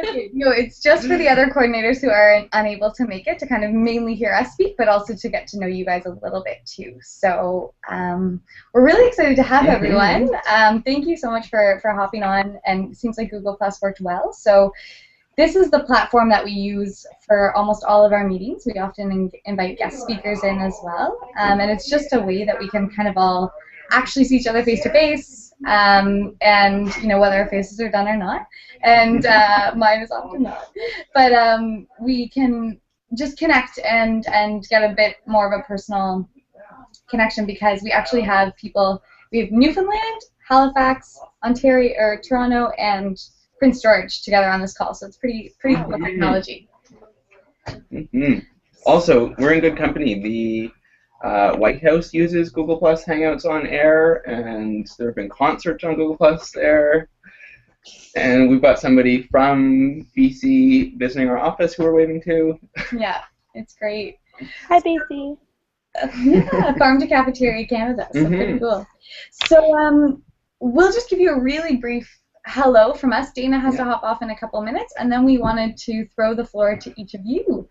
Okay, no, it's just for the other coordinators who are unable to make it to kind of mainly hear us speak, but also to get to know you guys a little bit too. So we're really excited to have everyone. Thank you so much for hopping on, and it seems like Google Plus worked well. So this is the platform that we use for almost all of our meetings. We often invite guest speakers in as well, and it's just a way that we can kind of all actually see each other face to face, and whether our faces are done or not, and mine is often not, but we can just connect and get a bit more of a personal connection, because we actually have people. We have Newfoundland, Halifax, Ontario, or Toronto, and Prince George together on this call, so it's pretty cool technology. Also, we're in good company. The White House uses Google Plus Hangouts on air, and there have been concerts on Google Plus there. And we've got somebody from BC visiting our office who we're waving to. Yeah, it's great. Hi, BC. Yeah, Farm to Cafeteria Canada, so pretty cool. So we'll just give you a really brief hello from us. Dana has to hop off in a couple minutes, and then we wanted to throw the floor to each of you.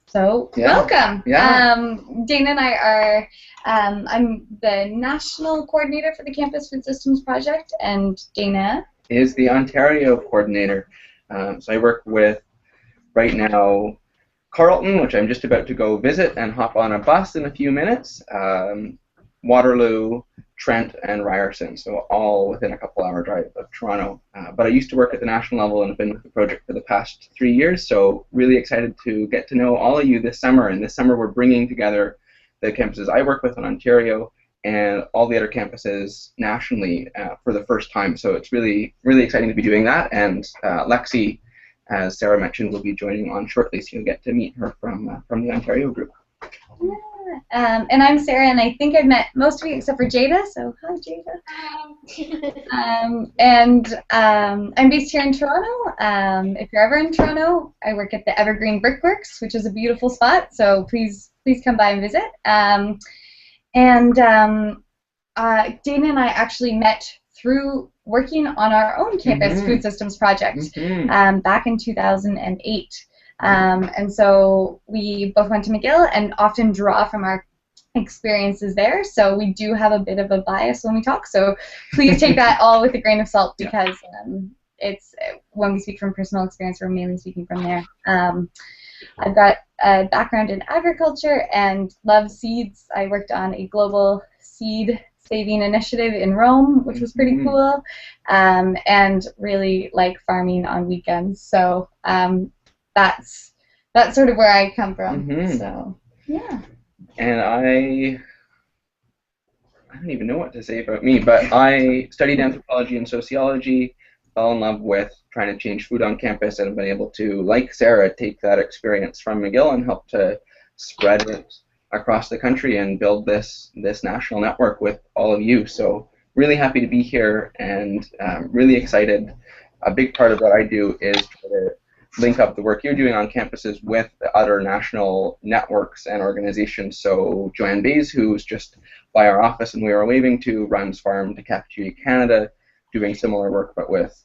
So welcome. Dana and I are, I'm the national coordinator for the Campus Food Systems Project, and Dana is the Ontario coordinator. So I work with, right now, Carleton, which I'm just about to go visit and hop on a bus in a few minutes, Waterloo, Trent, and Ryerson, so all within a couple-hour drive of Toronto. But I used to work at the national level and have been with the project for the past 3 years, so really excited to get to know all of you this summer. And this summer we're bringing together the campuses I work with in Ontario and all the other campuses nationally for the first time. So it's really exciting to be doing that. And Lexi, as Sarah mentioned, will be joining on shortly, so you'll get to meet her from the Ontario group. And I'm Sarah, and I think I've met most of you except for Jada, so hi, Jada. I'm based here in Toronto. If you're ever in Toronto, I work at the Evergreen Brickworks, which is a beautiful spot, so please come by and visit. Dana and I actually met through working on our own campus food systems project back in 2008. And so we both went to McGill and often draw from our experiences there, so we do have a bit of a bias when we talk, so please take that all with a grain of salt, because it's when we speak from personal experience, we're mainly speaking from there. I've got a background in agriculture and love seeds. I worked on a global seed saving initiative in Rome, which was pretty cool, and really like farming on weekends, so that's sort of where I come from. So yeah. And I don't even know what to say about me, but I studied anthropology and sociology, fell in love with trying to change food on campus, and have been able to, like Sarah, take that experience from McGill and help to spread it across the country and build this national network with all of you. So really happy to be here, and really excited. A big part of what I do is try to link up the work you're doing on campuses with the other national networks and organizations. So Joanne Bays, who's just by our office and we are waving to, runs Farm to Cafeteria Canada, doing similar work but with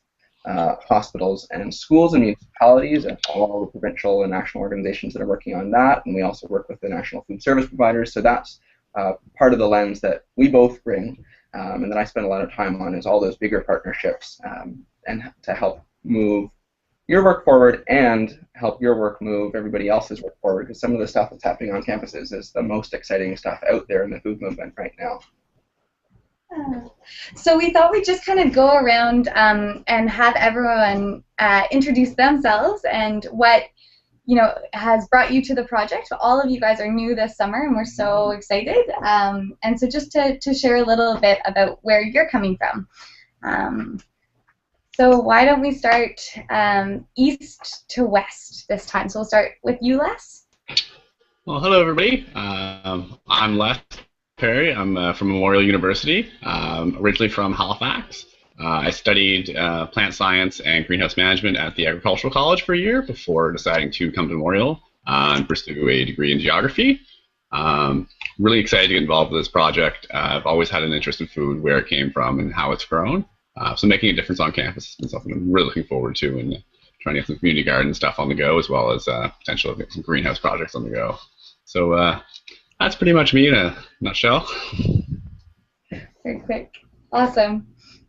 hospitals and schools and municipalities, and all the provincial and national organizations that are working on that. And we also work with the national food service providers. So that's part of the lens that we both bring, and that I spend a lot of time on, is all those bigger partnerships, and to help move your work forward and help your work move everybody else's work forward, because some of the stuff that's happening on campuses is the most exciting stuff out there in the food movement right now. So we thought we'd just kind of go around and have everyone introduce themselves and what has brought you to the project. All of you guys are new this summer, and we're so excited. And so just to share a little bit about where you're coming from. So why don't we start east to west this time? So we'll start with you, Les. Well, hello, everybody. I'm Les Perry. I'm from Memorial University, originally from Halifax. I studied plant science and greenhouse management at the Agricultural College for a year before deciding to come to Memorial and pursue a degree in geography. Really excited to get involved with this project. I've always had an interest in food, where it came from and how it's grown. So making a difference on campus has been something I'm really looking forward to, and trying to get some community garden stuff on the go, as well as potential get some greenhouse projects on the go. So that's pretty much me in a nutshell. Very quick. Awesome.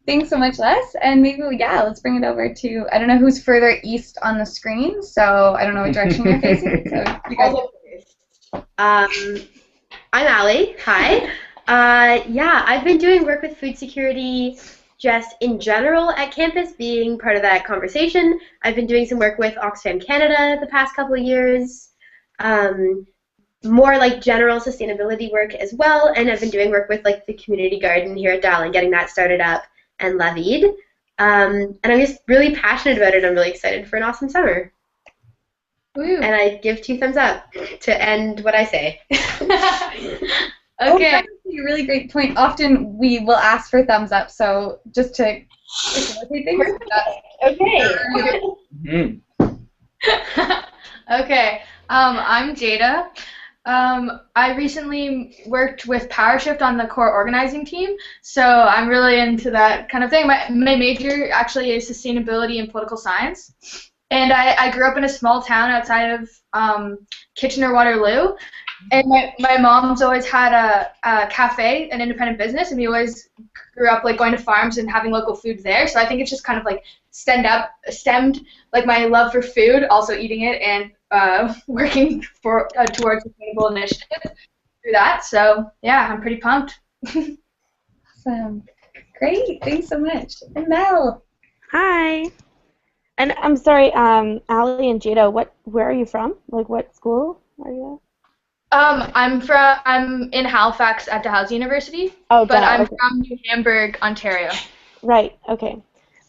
Thanks so much, Les. And maybe, yeah, let's bring it over to, I don't know who's further east on the screen, so I don't know what direction you're facing. So you guys. I'm Allie. Hi. Yeah, I've been doing work with food security just in general at campus, being part of that conversation. I've been doing some work with Oxfam Canada the past couple of years. More like general sustainability work as well, and I've been doing work with like the community garden here at Dal and getting that started up and levied. And I'm just really passionate about it. I'm really excited for an awesome summer. Woo. And I give 2 thumbs up to end what I say. Okay. That's a really great point. Often we will ask for thumbs up, so just to facilitate things. Okay. Okay. I'm Jada. I recently worked with PowerShift on the core organizing team, so I'm really into that kind of thing. My major actually is sustainability and political science, and I grew up in a small town outside of Kitchener-Waterloo, and my mom's always had a cafe, an independent business, and we always grew up like going to farms and having local food there. So I think it's just kind of like stemmed like my love for food, also eating it, and working for towards sustainable initiatives through that. So yeah, I'm pretty pumped. Awesome. Great. Thanks so much. And Mel. Hi. And I'm sorry, Allie and Jada, where are you from? Like, what school are you at? I'm in Halifax at Dalhousie University, but I'm from New Hamburg, Ontario. Right. Okay.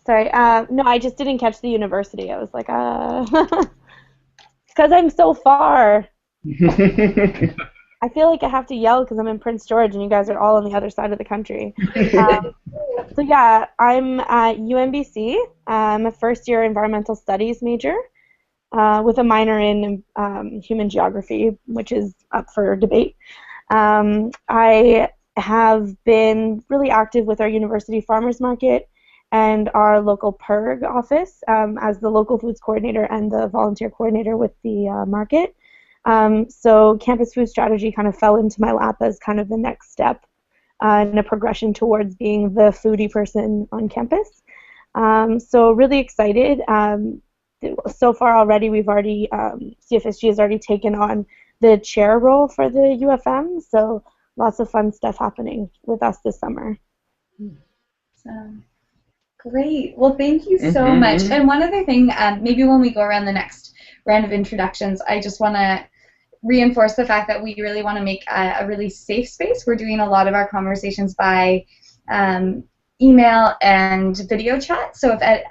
Sorry. No, I just didn't catch the university. I was like, because I'm so far. I feel like I have to yell because I'm in Prince George and you guys are all on the other side of the country. So yeah, I'm at UNBC. I'm a first-year environmental studies major with a minor in human geography, which is up for debate. I have been really active with our university farmers market and our local PERG office as the local foods coordinator and the volunteer coordinator with the market. So campus food strategy kind of fell into my lap as kind of the next step in a progression towards being the foodie person on campus. So really excited. So far already, CFSG has already taken on the chair role for the UFM, so lots of fun stuff happening with us this summer. Great. Well, thank you so much. And one other thing, maybe when we go around the next round of introductions, I just want to reinforce the fact that we really want to make a really safe space. We're doing a lot of our conversations by email and video chat. So if at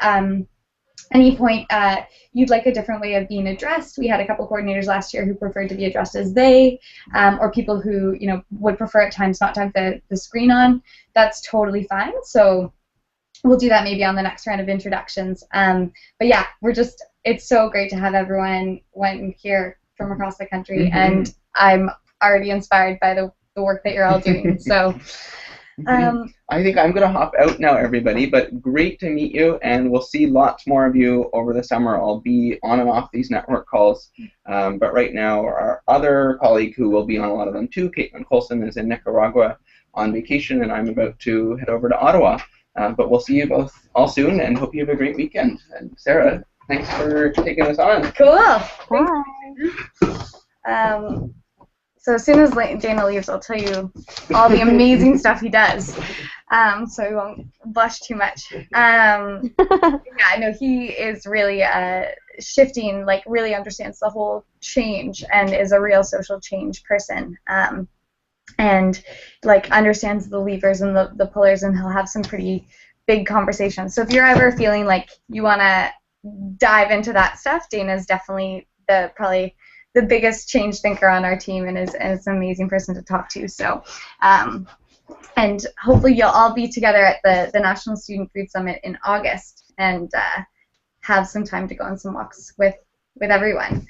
any point you'd like a different way of being addressed, we had a couple coordinators last year who preferred to be addressed as they, or people who would prefer at times not to have the screen on. That's totally fine. So we'll do that maybe on the next round of introductions. But yeah, it's so great to have everyone here from across the country, and I'm already inspired by the work that you're all doing. So I think I'm going to hop out now, everybody, but great to meet you, and we'll see lots more of you over the summer. I'll be on and off these network calls, but right now our other colleague who will be on a lot of them too, Caitlin Colson, is in Nicaragua on vacation, and I'm about to head over to Ottawa. But we'll see you both all soon, and hope you have a great weekend. And Sarah, thanks for taking us on. Cool. Bye. So as soon as Dana leaves, I'll tell you all the amazing stuff he does, so we won't blush too much. Yeah, no, he is really shifting, like really understands the whole change and is a real social change person. And like understands the levers and the pullers, and he'll have some pretty big conversations. So if you're ever feeling like you want to dive into that stuff, Dana's definitely probably the biggest change thinker on our team, and is an amazing person to talk to. So, and hopefully you'll all be together at the National Student Food Summit in August, and have some time to go on some walks with everyone.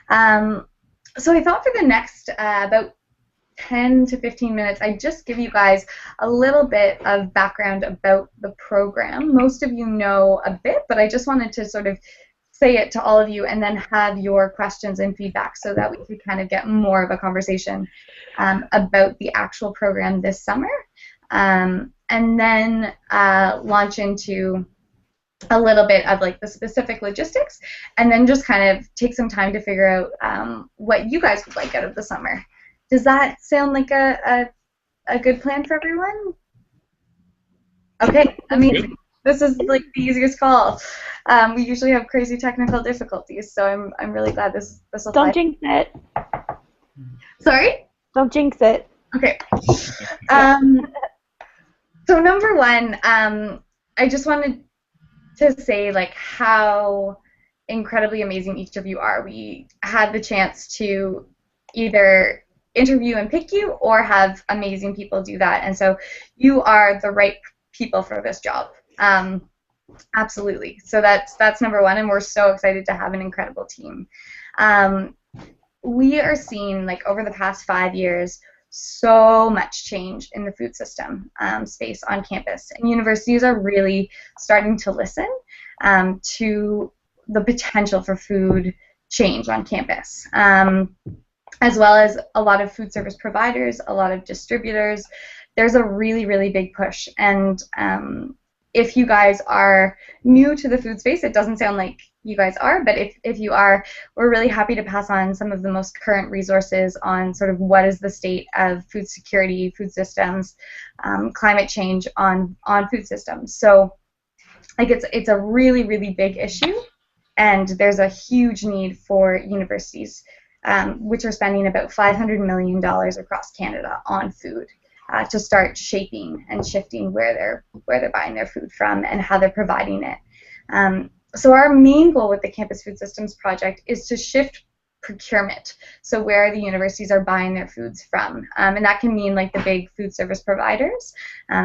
So I thought for the next about 10 to 15 minutes, I just give you guys a little bit of background about the program. Most of you know a bit, but I just wanted to sort of say it to all of you and then have your questions and feedback so that we could kind of get more of a conversation about the actual program this summer, and then launch into a little bit of like the specific logistics, and then just kind of take some time to figure out what you guys would like out of the summer. Does that sound like a good plan for everyone? Okay, amazing. This is like the easiest call. We usually have crazy technical difficulties, so I'm really glad this will. Don't jinx it. Sorry? Don't jinx it. Okay. So number one, I just wanted to say like how incredibly amazing each of you are. We had the chance to either interview and pick you or have amazing people do that, and so you are the right people for this job. Absolutely. So that's number one, and we're so excited to have an incredible team. We are seeing, like, over the past 5 years, so much change in the food system space on campus, and universities are really starting to listen to the potential for food change on campus, as well as a lot of food service providers, a lot of distributors. There's a really, really big push, and if you guys are new to the food space, it doesn't sound like you guys are, but if you are, we're really happy to pass on some of the most current resources on sort of what is the state of food security, food systems, climate change on food systems. So, like, it's a really, really big issue, and there's a huge need for universities, which are spending about $500 million across Canada on food. To start shaping and shifting where they're buying their food from and how they're providing it. So our main goal with the Campus Food Systems Project is to shift procurement, so where the universities are buying their foods from. And that can mean like the big food service providers.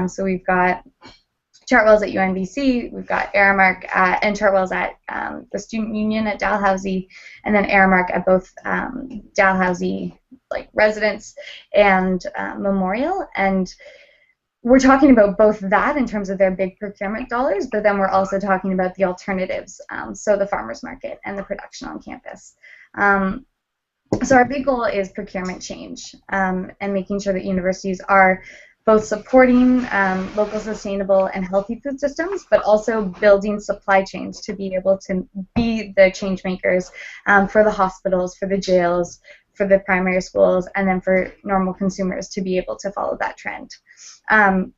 So we've got Chartwell's at UNBC, we've got Aramark and Chartwell's at the Student Union at Dalhousie, and then Aramark at both Dalhousie like residence and Memorial. And we're talking about both that in terms of their big procurement dollars, but then we're also talking about the alternatives, so the farmers market and the production on campus. So our big goal is procurement change, and making sure that universities are both supporting local sustainable and healthy food systems, but also building supply chains to be able to be the change makers for the hospitals, for the jails, for the primary schools, and then for normal consumers to be able to follow that trend. So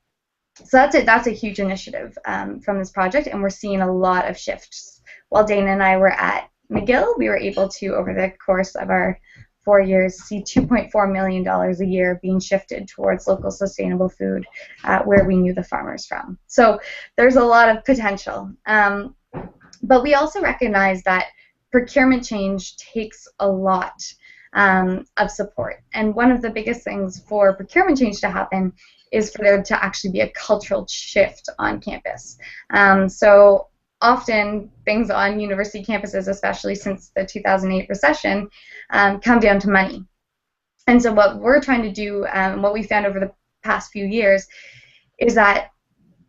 that's a huge initiative from this project, and we're seeing a lot of shifts. While Dana and I were at McGill, we were able to, over the course of our 4 years, see $2.4 million a year being shifted towards local sustainable food where we knew the farmers from. So there's a lot of potential. But we also recognize that procurement change takes a lot of support. And one of the biggest things for procurement change to happen is for there to actually be a cultural shift on campus. So often things on university campuses, especially since the 2008 recession, come down to money. And so what we're trying to do, what we found over the past few years, is that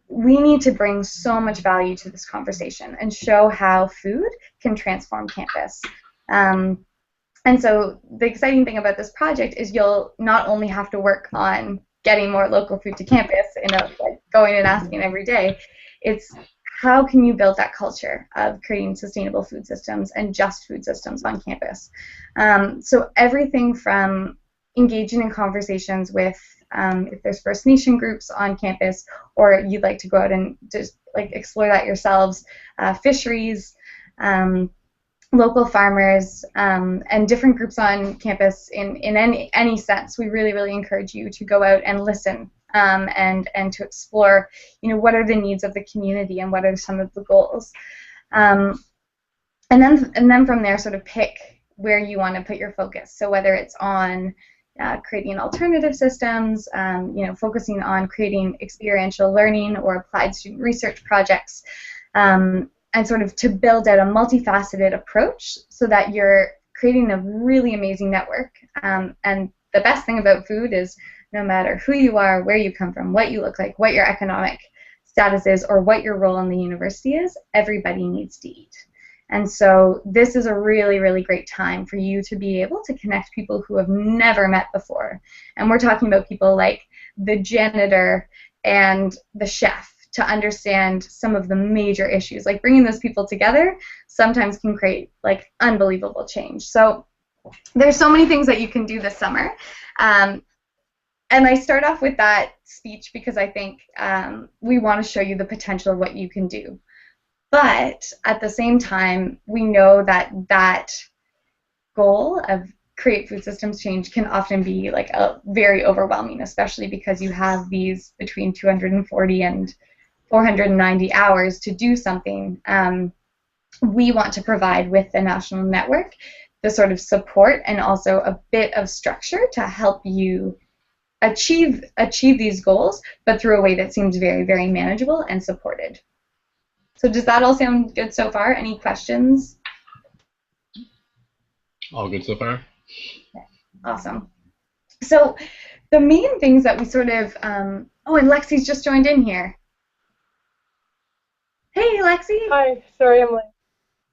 we need to bring so much value to this conversation and show how food can transform campus. And so the exciting thing about this project is you'll not only have to work on getting more local food to campus, like going and asking every day, it's how can you build that culture of creating sustainable food systems and just food systems on campus. So everything from engaging in conversations with, if there's First Nation groups on campus, or you'd like to go out and just like explore that yourselves, fisheries, local farmers, and different groups on campus in any sense, we really, really encourage you to go out and listen and to explore, what are the needs of the community and what are some of the goals, and then from there sort of pick where you want to put your focus. So whether it's on creating alternative systems, focusing on creating experiential learning or applied student research projects, and sort of to build out a multifaceted approach so that you're creating a really amazing network and the best thing about food is no matter who you are, where you come from, what you look like, what your economic status is, or what your role in the university is, everybody needs to eat. And so this is a really, really great time for you to be able to connect people who have never met before. And we're talking about people like the janitor and the chef, to understand some of the major issues. Like bringing those people together sometimes can create like unbelievable change. So there's so many things that you can do this summer. And I start off with that speech because I think we want to show you the potential of what you can do. But at the same time, we know that that goal of create food systems change can often be like a very overwhelming, especially because you have these between 240 and 490 hours to do something. We want to provide with the national network the sort of support and also a bit of structure to help you achieve these goals, but through a way that seems very, very manageable and supported. So does that all sound good so far? Any questions? All good so far. Okay. Awesome. So the main things that we sort of, oh, and Lexi's just joined in here. Hey, Lexi. Hi, sorry I'm late.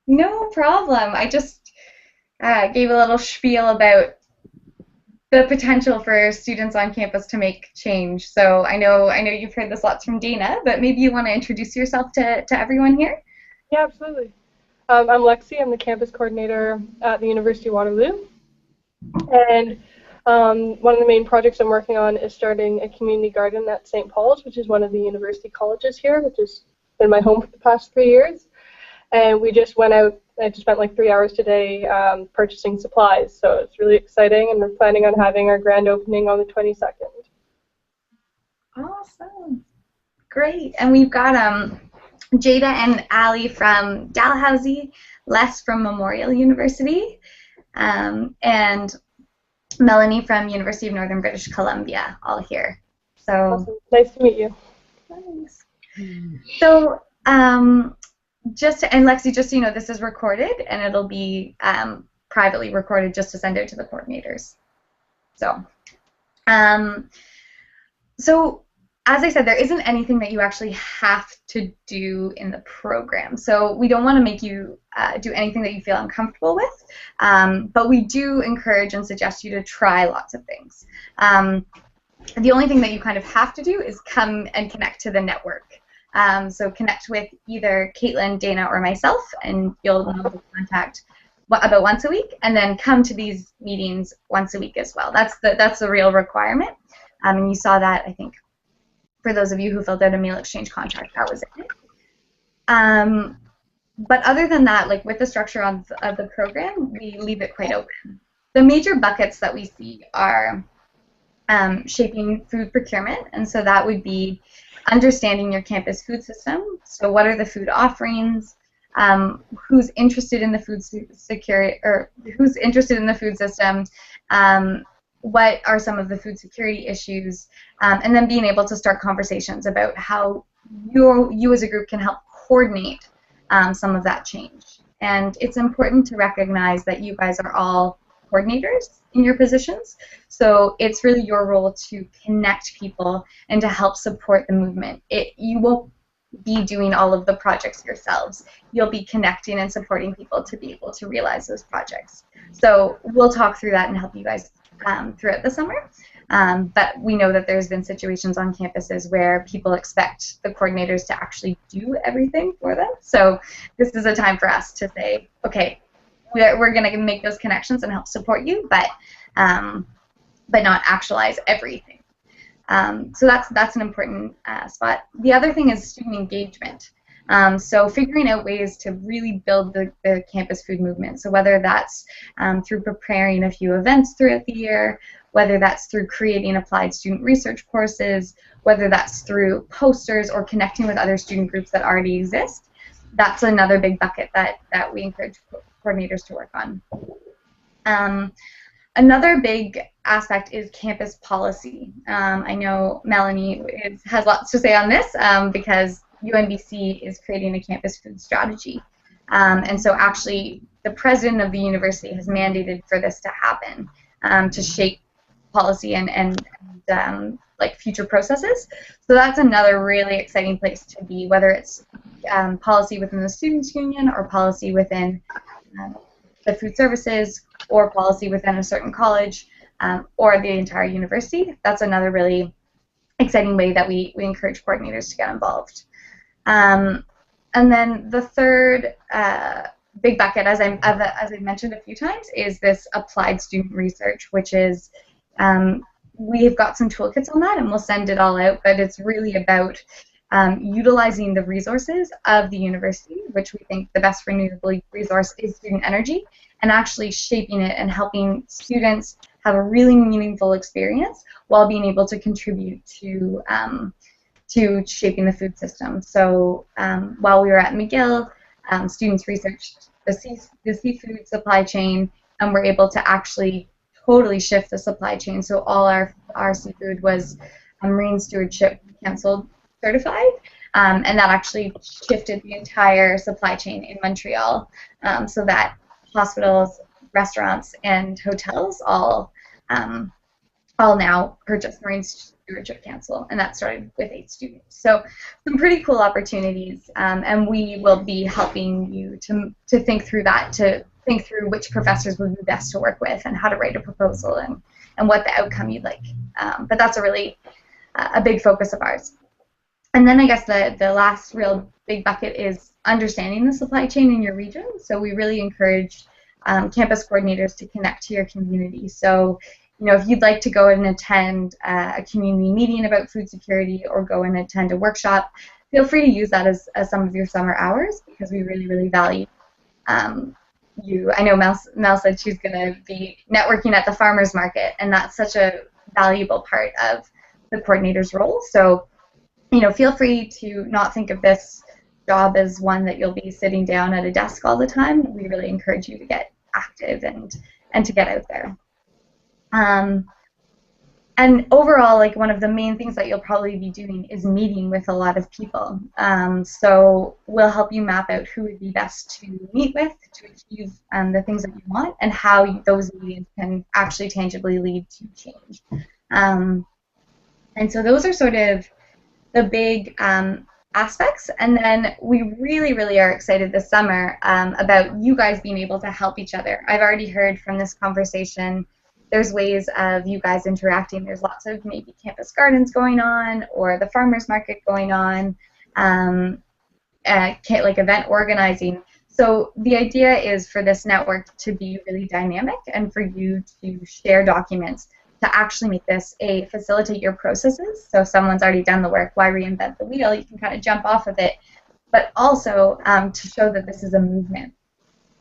No problem. I just gave a little spiel about the potential for students on campus to make change. So I know you've heard this lots from Dana, but maybe you want to introduce yourself to everyone here? Yeah, absolutely. I'm Lexi. I'm the campus coordinator at the University of Waterloo. And one of the main projects I'm working on is starting a community garden at St. Paul's, which is one of the university colleges here, which has been my home for the past 3 years. And we just went out, I just spent like 3 hours today purchasing supplies, so it's really exciting, and we're planning on having our grand opening on the 22nd. Awesome. Great. And we've got Jada and Ali from Dalhousie, Les from Memorial University, and Melanie from University of Northern British Columbia, all here. So Awesome. Nice to meet you. Thanks. So and Lexi, just so you know, this is recorded, and it'll be privately recorded just to send out to the coordinators. So, so as I said, there isn't anything that you actually have to do in the program. So we don't want to make you do anything that you feel uncomfortable with, but we do encourage and suggest you to try lots of things. The only thing that you kind of have to do is come and connect to the network. So connect with either Caitlin, Dana, or myself, and you'll know the contact about once a week, and then come to these meetings once a week as well. That's the real requirement, and you saw that, I think, for those of you who filled out a meal exchange contract, that was it. But other than that, like with the structure of the program, we leave it quite open. The major buckets that we see are shaping food procurement, and so that would be understanding your campus food system. So what are the food offerings? Who's interested in the food security, or who's interested in the food system? What are some of the food security issues? And then being able to start conversations about how you as a group can help coordinate some of that change. And it's important to recognize that you guys are all coordinators in your positions, so it's really your role to connect people and to help support the movement. You won't be doing all of the projects yourselves. You'll be connecting and supporting people to be able to realize those projects. So we'll talk through that and help you guys throughout the summer. But we know that there's been situations on campuses where people expect the coordinators to actually do everything for them. So this is a time for us to say, okay, we're going to make those connections and help support you, but not actualize everything. So that's an important spot. The other thing is student engagement. So figuring out ways to really build the campus food movement. So whether that's through preparing a few events throughout the year, whether that's through creating applied student research courses, whether that's through posters or connecting with other student groups that already exist, that's another big bucket that we encourage coordinators to work on. Another big aspect is campus policy. I know Melanie has lots to say on this because UNBC is creating a campus food strategy. And so actually the president of the university has mandated for this to happen, to shape policy and like future processes. So that's another really exciting place to be, whether it's policy within the students' union or policy within the food services or policy within a certain college or the entire university. That's another really exciting way that we encourage coordinators to get involved. And then the third big bucket, as I mentioned a few times, is this applied student research, which is we've got some toolkits on that, and we'll send it all out, but it's really about utilizing the resources of the university, which we think the best renewable resource is student energy, and actually shaping it and helping students have a really meaningful experience while being able to contribute to shaping the food system. So while we were at McGill, students researched the seafood supply chain, and were able to actually totally shift the supply chain. So all our seafood was Marine Stewardship Council certified, and that actually shifted the entire supply chain in Montreal, so that hospitals, restaurants, and hotels all now purchase Marine Stewardship Council, and that started with 8 students. So some pretty cool opportunities, and we will be helping you to think through that, to think through which professors would be best to work with and how to write a proposal and what the outcome you'd like. But that's a really a big focus of ours. And then I guess the last real big bucket is understanding the supply chain in your region. So we really encourage campus coordinators to connect to your community. So, you know, if you'd like to go and attend a community meeting about food security or go and attend a workshop, feel free to use that as some of your summer hours, because we really, really value you. I know Mel said she's going to be networking at the farmers market, and that's such a valuable part of the coordinator's role. So, you know, feel free to not think of this job as one that you'll be sitting down at a desk all the time. We really encourage you to get active and to get out there. And overall, like, one of the main things that you'll probably be doing is meeting with a lot of people. So we'll help you map out who would be best to meet with to achieve the things that you want, and how those meetings can actually tangibly lead to change. And so those are sort of the big aspects. And then we really, really are excited this summer about you guys being able to help each other. I've already heard from this conversation there's ways of you guys interacting. There's lots of maybe campus gardens going on, or the farmers market going on, like event organizing. So the idea is for this network to be really dynamic, and for you to share documents to actually make this facilitate your processes. So if someone's already done the work, why reinvent the wheel? You can kind of jump off of it, but also to show that this is a movement.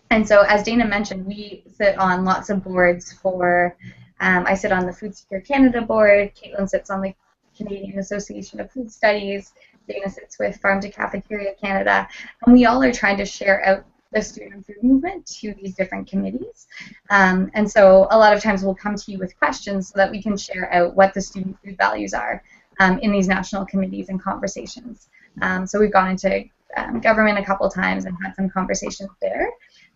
And so, as Dana mentioned, we sit on lots of boards for, I sit on the Food Secure Canada board, Caitlin sits on the Canadian Association of Food Studies, Dana sits with Farm to Cafeteria Canada, and we all are trying to share out the student food movement to these different committees. And so a lot of times we'll come to you with questions so that we can share out what the student food values are in these national committees and conversations. So we've gone into government a couple times and had some conversations there.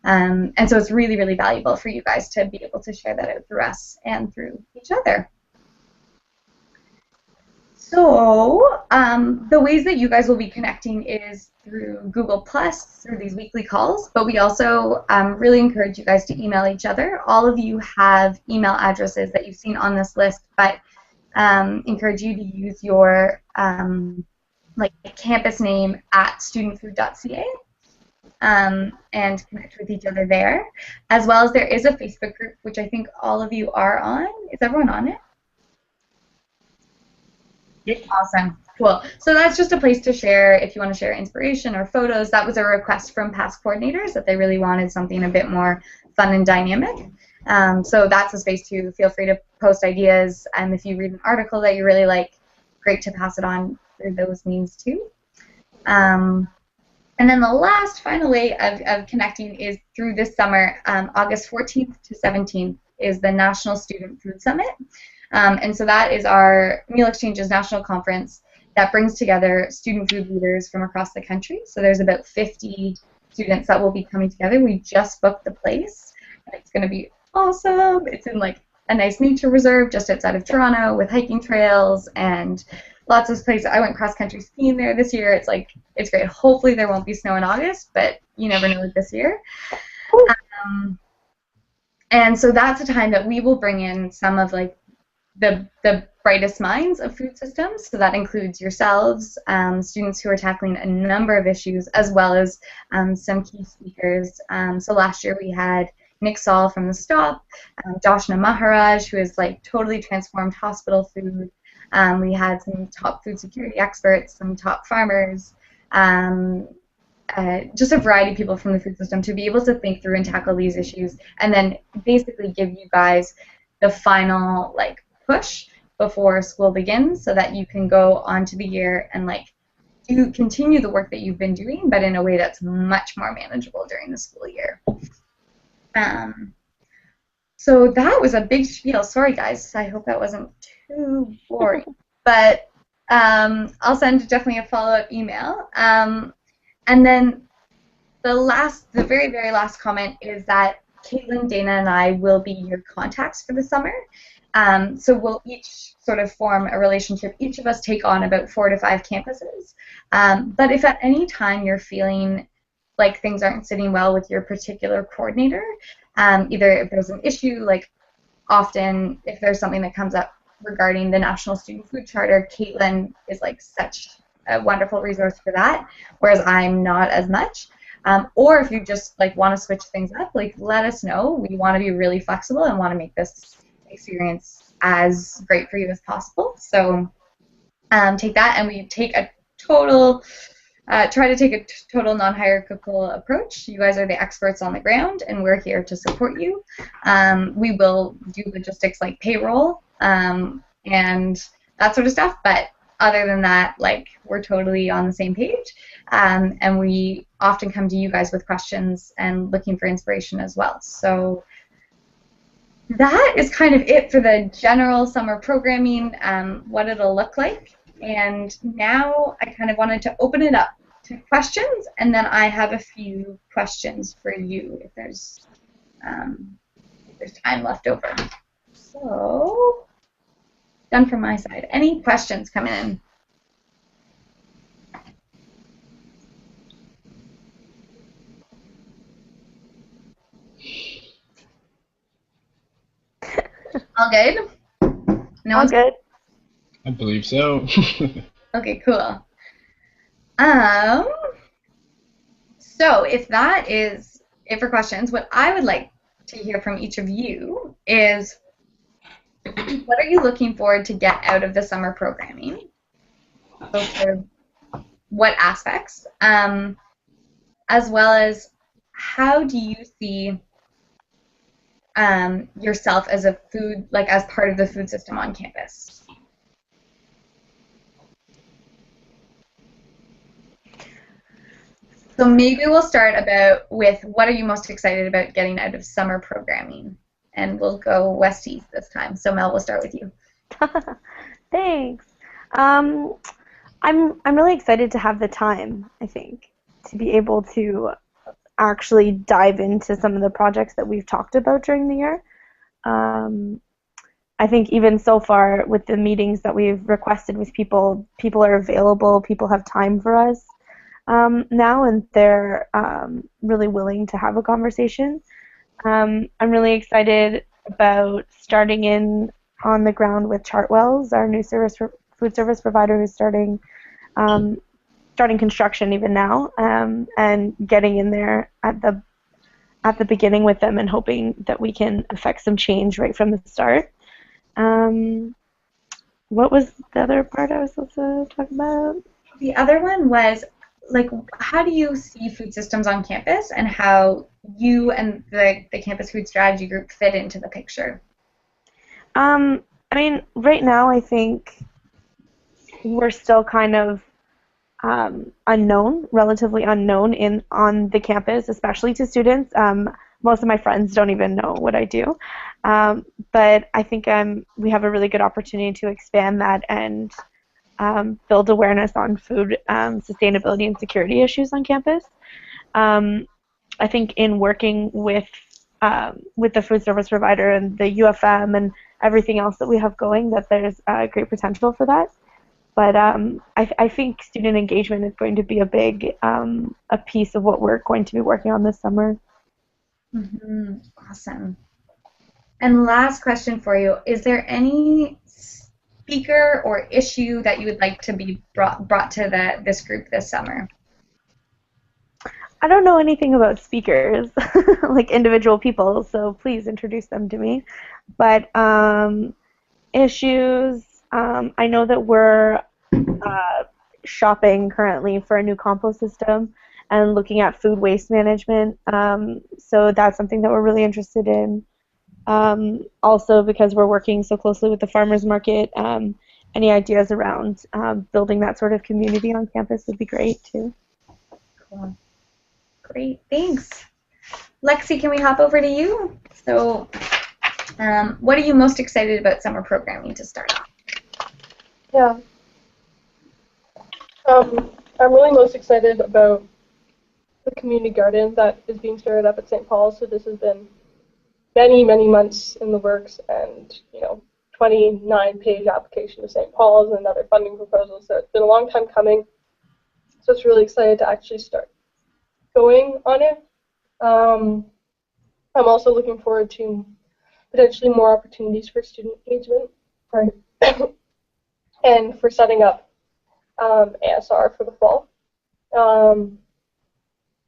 And so it's really, really valuable for you guys to be able to share that out through us and through each other. So the ways that you guys will be connecting is through Google+, through these weekly calls, but we also really encourage you guys to email each other. All of you have email addresses that you've seen on this list, but encourage you to use your like campus name at studentfood.ca. And connect with each other there, as well as there is a Facebook group, which I think all of you are on. Is everyone on it? Yep. Awesome. Cool. So that's just a place to share if you want to share inspiration or photos. That was a request from past coordinators that they really wanted something a bit more fun and dynamic. So that's a space to feel free to post ideas. And if you read an article that you really like, great to pass it on through those means too. And then the last final way of connecting is through this summer. August 14th to 17th is the National Student Food Summit. And so that is our Meal Exchanges National Conference that brings together student food leaders from across the country. So there's about 50 students that will be coming together. We just booked the place, and it's going to be awesome. It's in like a nice nature reserve just outside of Toronto with hiking trails and lots of places. I went cross-country skiing there this year. It's great. Hopefully there won't be snow in August, but you never know with this year. And so that's a time that we will bring in some of like the brightest minds of food systems. So that includes yourselves, students who are tackling a number of issues, as well as some key speakers. So last year we had Nick Saul from the Stop, Joshna Maharaj, who has like totally transformed hospital food. We had some top food security experts, some top farmers, just a variety of people from the food system to be able to think through and tackle these issues, and then basically give you guys the final like push before school begins, so that you can go on to the year and like continue the work that you've been doing, but in a way that's much more manageable during the school year. So that was a big spiel. Sorry guys, I hope that wasn't too boring, but I'll send definitely a follow-up email. And then the very, very last comment is that Caitlin, Dana, and I will be your contacts for the summer. So we'll each sort of form a relationship. Each of us take on about 4 to 5 campuses. But if at any time you're feeling like things aren't sitting well with your particular coordinator, either if there's an issue, like often if there's something that comes up regarding the National Student Food Charter, Caitlin is like such a wonderful resource for that, whereas I'm not as much. Or if you just like want to switch things up, like let us know. We want to be really flexible and want to make this experience as great for you as possible. So take that, and we take a total, try to take a total non-hierarchical approach. You guys are the experts on the ground, and we're here to support you. We will do logistics like payroll and that sort of stuff, but other than that, like, we're totally on the same page, and we often come to you guys with questions and looking for inspiration as well. So that is kind of it for the general summer programming, what it'll look like. And now I kind of wanted to open it up to questions, and then I have a few questions for you if there's time left over. So, done from my side. Any questions coming in? All good? No All good. I believe so. Okay, cool. So if that is it for questions, what I would like to hear from each of you is, what are you looking forward to get out of the summer programming? So sort of what aspects, as well as how do you see yourself as a food, like as part of the food system on campus? So maybe we'll start with what are you most excited about getting out of summer programming? And we'll go west-east this time. So Mel, we'll start with you. Thanks. I'm really excited to have the time, I think, to be able to actually dive into some of the projects that we've talked about during the year. I think even so far with the meetings that we've requested with people are available, people have time for us now, and they're really willing to have a conversation. I'm really excited about starting in on the ground with Chartwells, our new food service provider who's starting construction even now, and getting in there at the beginning with them and hoping that we can affect some change right from the start. What was the other part I was supposed to talk about? The other one was, like, how do you see food systems on campus and how you and the Campus Food Strategy Group fit into the picture? I mean, right now I think we're still kind of relatively unknown on the campus, especially to students. Most of my friends don't even know what I do. But I think we have a really good opportunity to expand that and build awareness on food sustainability and security issues on campus. I think in working with with the food service provider and the UFM and everything else that we have going, that there's great potential for that. But I think student engagement is going to be a big a piece of what we're going to be working on this summer. Mm-hmm. Awesome. And last question for you: is there any speaker or issue that you would like to be brought to this group this summer? I don't know anything about speakers, like individual people, so please introduce them to me. But issues, I know that we're shopping currently for a new compost system and looking at food waste management, so that's something that we're really interested in. Also, because we're working so closely with the farmers market, any ideas around building that sort of community on campus would be great too. Cool. Great, thanks. Lexi, can we hop over to you? So, what are you most excited about summer programming to start off? Yeah. I'm really most excited about the community garden that is being started up at St. Paul's. So this has been many, many months in the works, and 29-page application to St. Paul's and other funding proposals. So it's been a long time coming. So it's really excited to actually start going on it. I'm also looking forward to potentially more opportunities for student engagement, right? And for setting up ASR for the fall.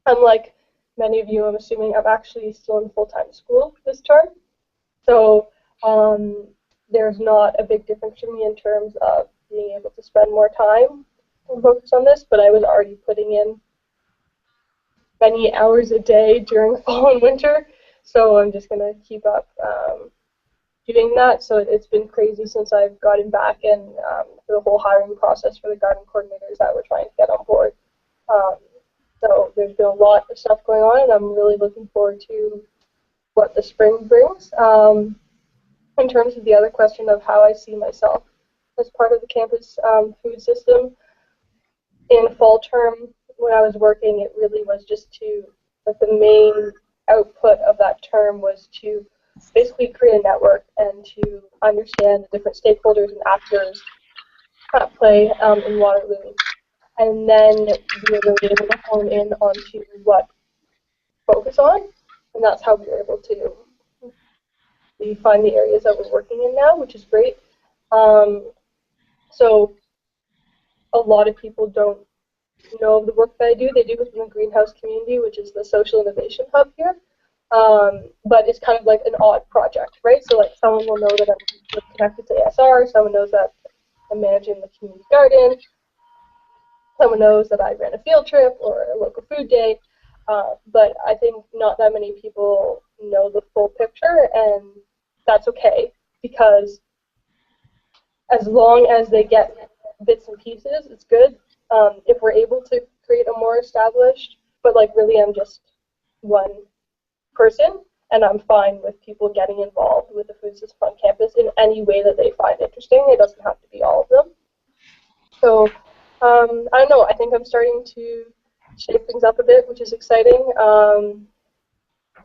Unlike many of you, I'm assuming I'm actually still in full-time school this term. So there's not a big difference for me in terms of being able to spend more time and focus on this, but I was already putting in many hours a day during fall and winter, so I'm just going to keep up doing that. So it's been crazy since I've gotten back, and the whole hiring process for the garden coordinators that we're trying to get on board. So there's been a lot of stuff going on, and I'm really looking forward to what the spring brings. In terms of the other question of how I see myself as part of the campus food system, in fall term, when I was working, it really was just the main output of that term was to basically create a network and to understand the different stakeholders and actors at play in Waterloo. And then we were really able to hone in onto what to focus on, and that's how we were able to find the areas that we're working in now, which is great. So a lot of people don't know the work that I do. They do within the greenhouse community, which is the social innovation hub here. But it's kind of like an odd project, right? So like someone will know that I'm connected to ASR, someone knows that I'm managing the community garden, someone knows that I ran a field trip or a local food day, but I think not that many people know the full picture, and that's okay, because as long as they get bits and pieces, it's good. If we're able to create a more established, but like really I'm just one person, and I'm fine with people getting involved with the food system on campus in any way that they find interesting. It doesn't have to be all of them. So I don't know, I think I'm starting to shake things up a bit, which is exciting.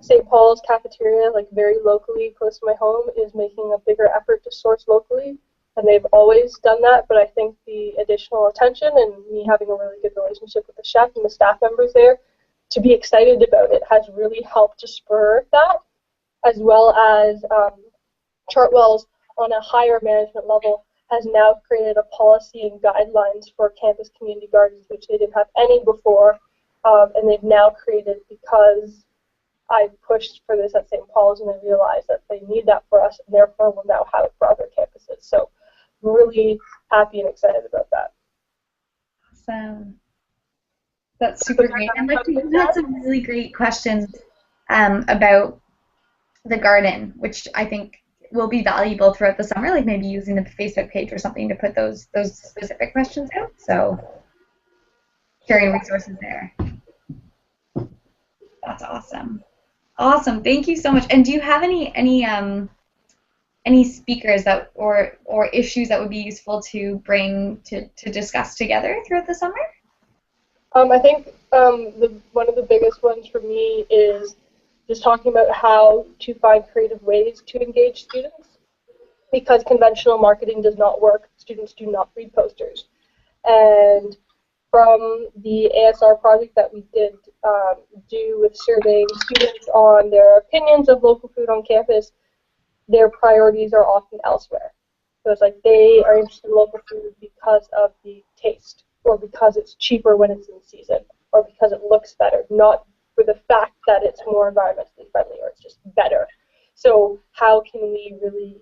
St. Paul's cafeteria, like very locally close to my home, is making a bigger effort to source locally, and they've always done that, but I think the additional attention and me having a really good relationship with the chef and the staff members there to be excited about it has really helped to spur that, as well as Chartwell's on a higher management level has now created a policy and guidelines for campus community gardens, which they didn't have any before, and they've now created because I pushed for this at St. Paul's, and they realized that they need that for us, and therefore will now have it for other campuses. So I'm really happy and excited about that. Awesome. That's super great. And like you had some really great questions about the garden, which I think will be valuable throughout the summer, like maybe using the Facebook page or something to put those specific questions out. So sharing resources there. That's awesome. Awesome. Thank you so much. And do you have any speakers that or issues that would be useful to bring to discuss together throughout the summer? I think one of the biggest ones for me is just talking about how to find creative ways to engage students, because conventional marketing does not work. Students do not read posters. And from the ASR project that we did do with surveying students on their opinions of local food on campus, their priorities are often elsewhere. So it's like they are interested in local food because of the taste, or because it's cheaper when it's in season, or because it looks better, not for the fact that it's more environmentally friendly or it's just better. So how can we really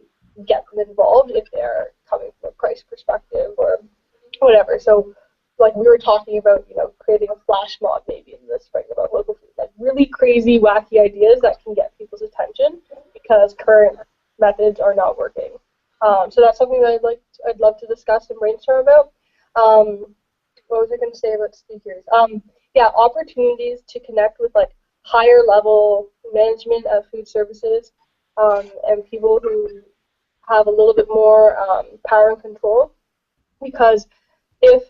get them involved if they're coming from a price perspective or whatever? So like we were talking about, you know, creating a flash mob maybe in the spring about local food, like really crazy, wacky ideas that can get people's attention because current methods are not working. So that's something that I'd love to discuss and brainstorm about. What was I going to say about speakers? Yeah, opportunities to connect with like higher level management of food services and people who have a little bit more power and control. Because if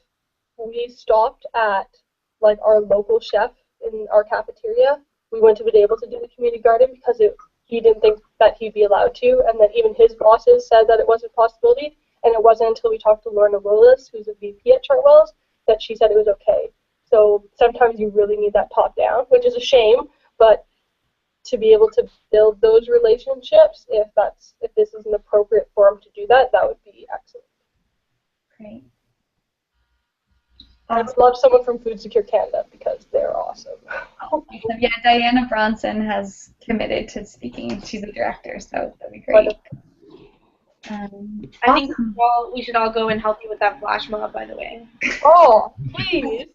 we stopped at like our local chef in our cafeteria, we wouldn't have been able to do the community garden because he didn't think that he'd be allowed to, and then even his bosses said that it wasn't a possibility, and it wasn't until we talked to Lorna Willis, who's a VP at Chartwells, that she said it was okay. So sometimes you really need that top down, which is a shame, but to be able to build those relationships, if this is an appropriate forum to do that, that would be excellent. Great. I would love someone from Food Secure Canada because they're awesome. Yeah, Diana Bronson has committed to speaking. She's a director, so that'd be great. I think we should all go and help you with that flash mob, by the way. Oh, please.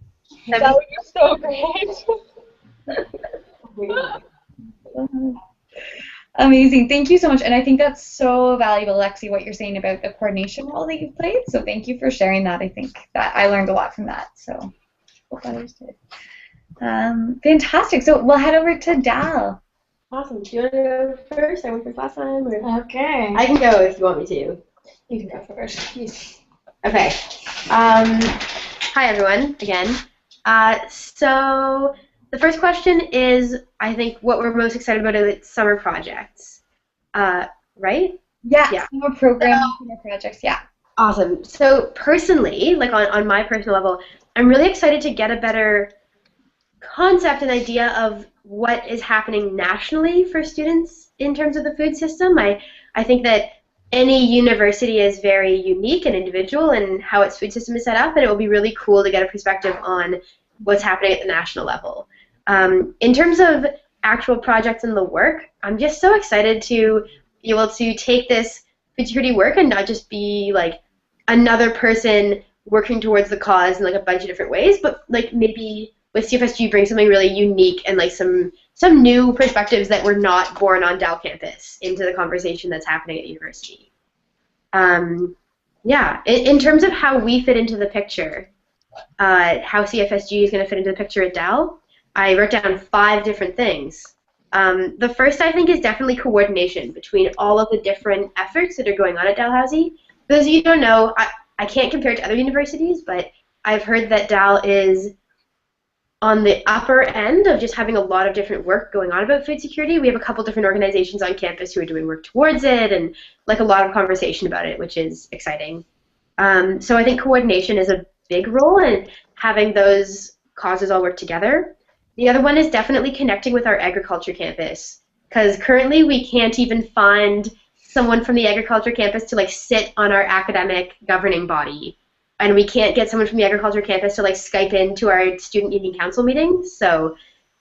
That would be so great. Amazing. Thank you so much. And I think that's so valuable, Lexi, what you're saying about the coordination role that you've played. So thank you for sharing that. I think that I learned a lot from that. So hope others did. Fantastic. So we'll head over to Dal. Awesome. Do you want to go first? I went first last time. Or? Okay. I can go if you want me to. You can go first. Please. Okay. Hi, everyone, again. So the first question is, I think, what we're most excited about is summer projects, right? Yeah. Summer programs, summer projects, yeah. Awesome. So personally, like on my personal level, I'm really excited to get a better concept and idea of what is happening nationally for students in terms of the food system. I think that any university is very unique and individual in how its food system is set up, and it will be really cool to get a perspective on what's happening at the national level. In terms of actual projects and the work, I'm just so excited to be able to take this food security work and not just be like another person working towards the cause in like a bunch of different ways, but like maybe with CFSG bring something really unique and like some new perspectives that were not born on Dal campus into the conversation that's happening at university. Yeah, in terms of how we fit into the picture, how CFSG is going to fit into the picture at Dal, I wrote down 5 different things. The first, I think, is definitely coordination between all of the different efforts that are going on at Dalhousie. For those of you who don't know, I can't compare it to other universities, but I've heard that Dal is on the upper end of just having a lot of different work going on about food security. We have a couple different organizations on campus who are doing work towards it and like a lot of conversation about it, which is exciting. So I think coordination is a big role in having those causes all work together. The other one is definitely connecting with our agriculture campus, because currently we can't even find someone from the agriculture campus to like sit on our academic governing body, and we can't get someone from the agriculture campus to like Skype into our student union council meetings. So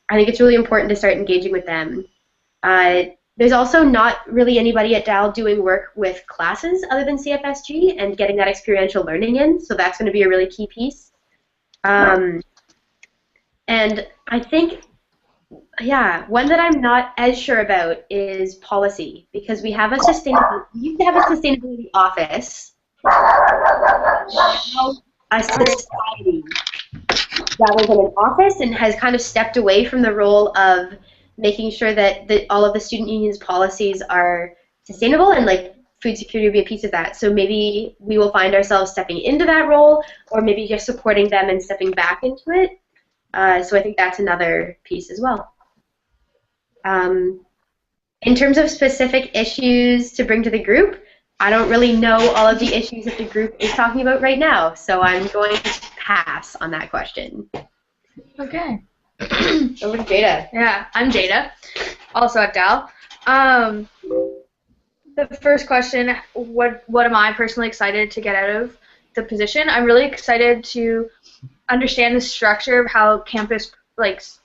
I think it's really important to start engaging with them. There's also not really anybody at Dal doing work with classes other than CFSG and getting that experiential learning in, so that's going to be a really key piece. And I think, yeah, one that I'm not as sure about is policy, because we used to have a sustainability office, now a society rather than an office, and has kind of stepped away from the role of making sure that all of the student unions' policies are sustainable, and like food security will be a piece of that. So maybe we will find ourselves stepping into that role, or maybe just supporting them and stepping back into it. So I think that's another piece as well. In terms of specific issues to bring to the group, I don't really know all of the issues that the group is talking about right now, so I'm going to pass on that question. Okay. Over to Jada. Yeah, I'm Jada, also at Dal. The first question, what am I personally excited to get out of the position? I'm really excited to understand the structure of how campus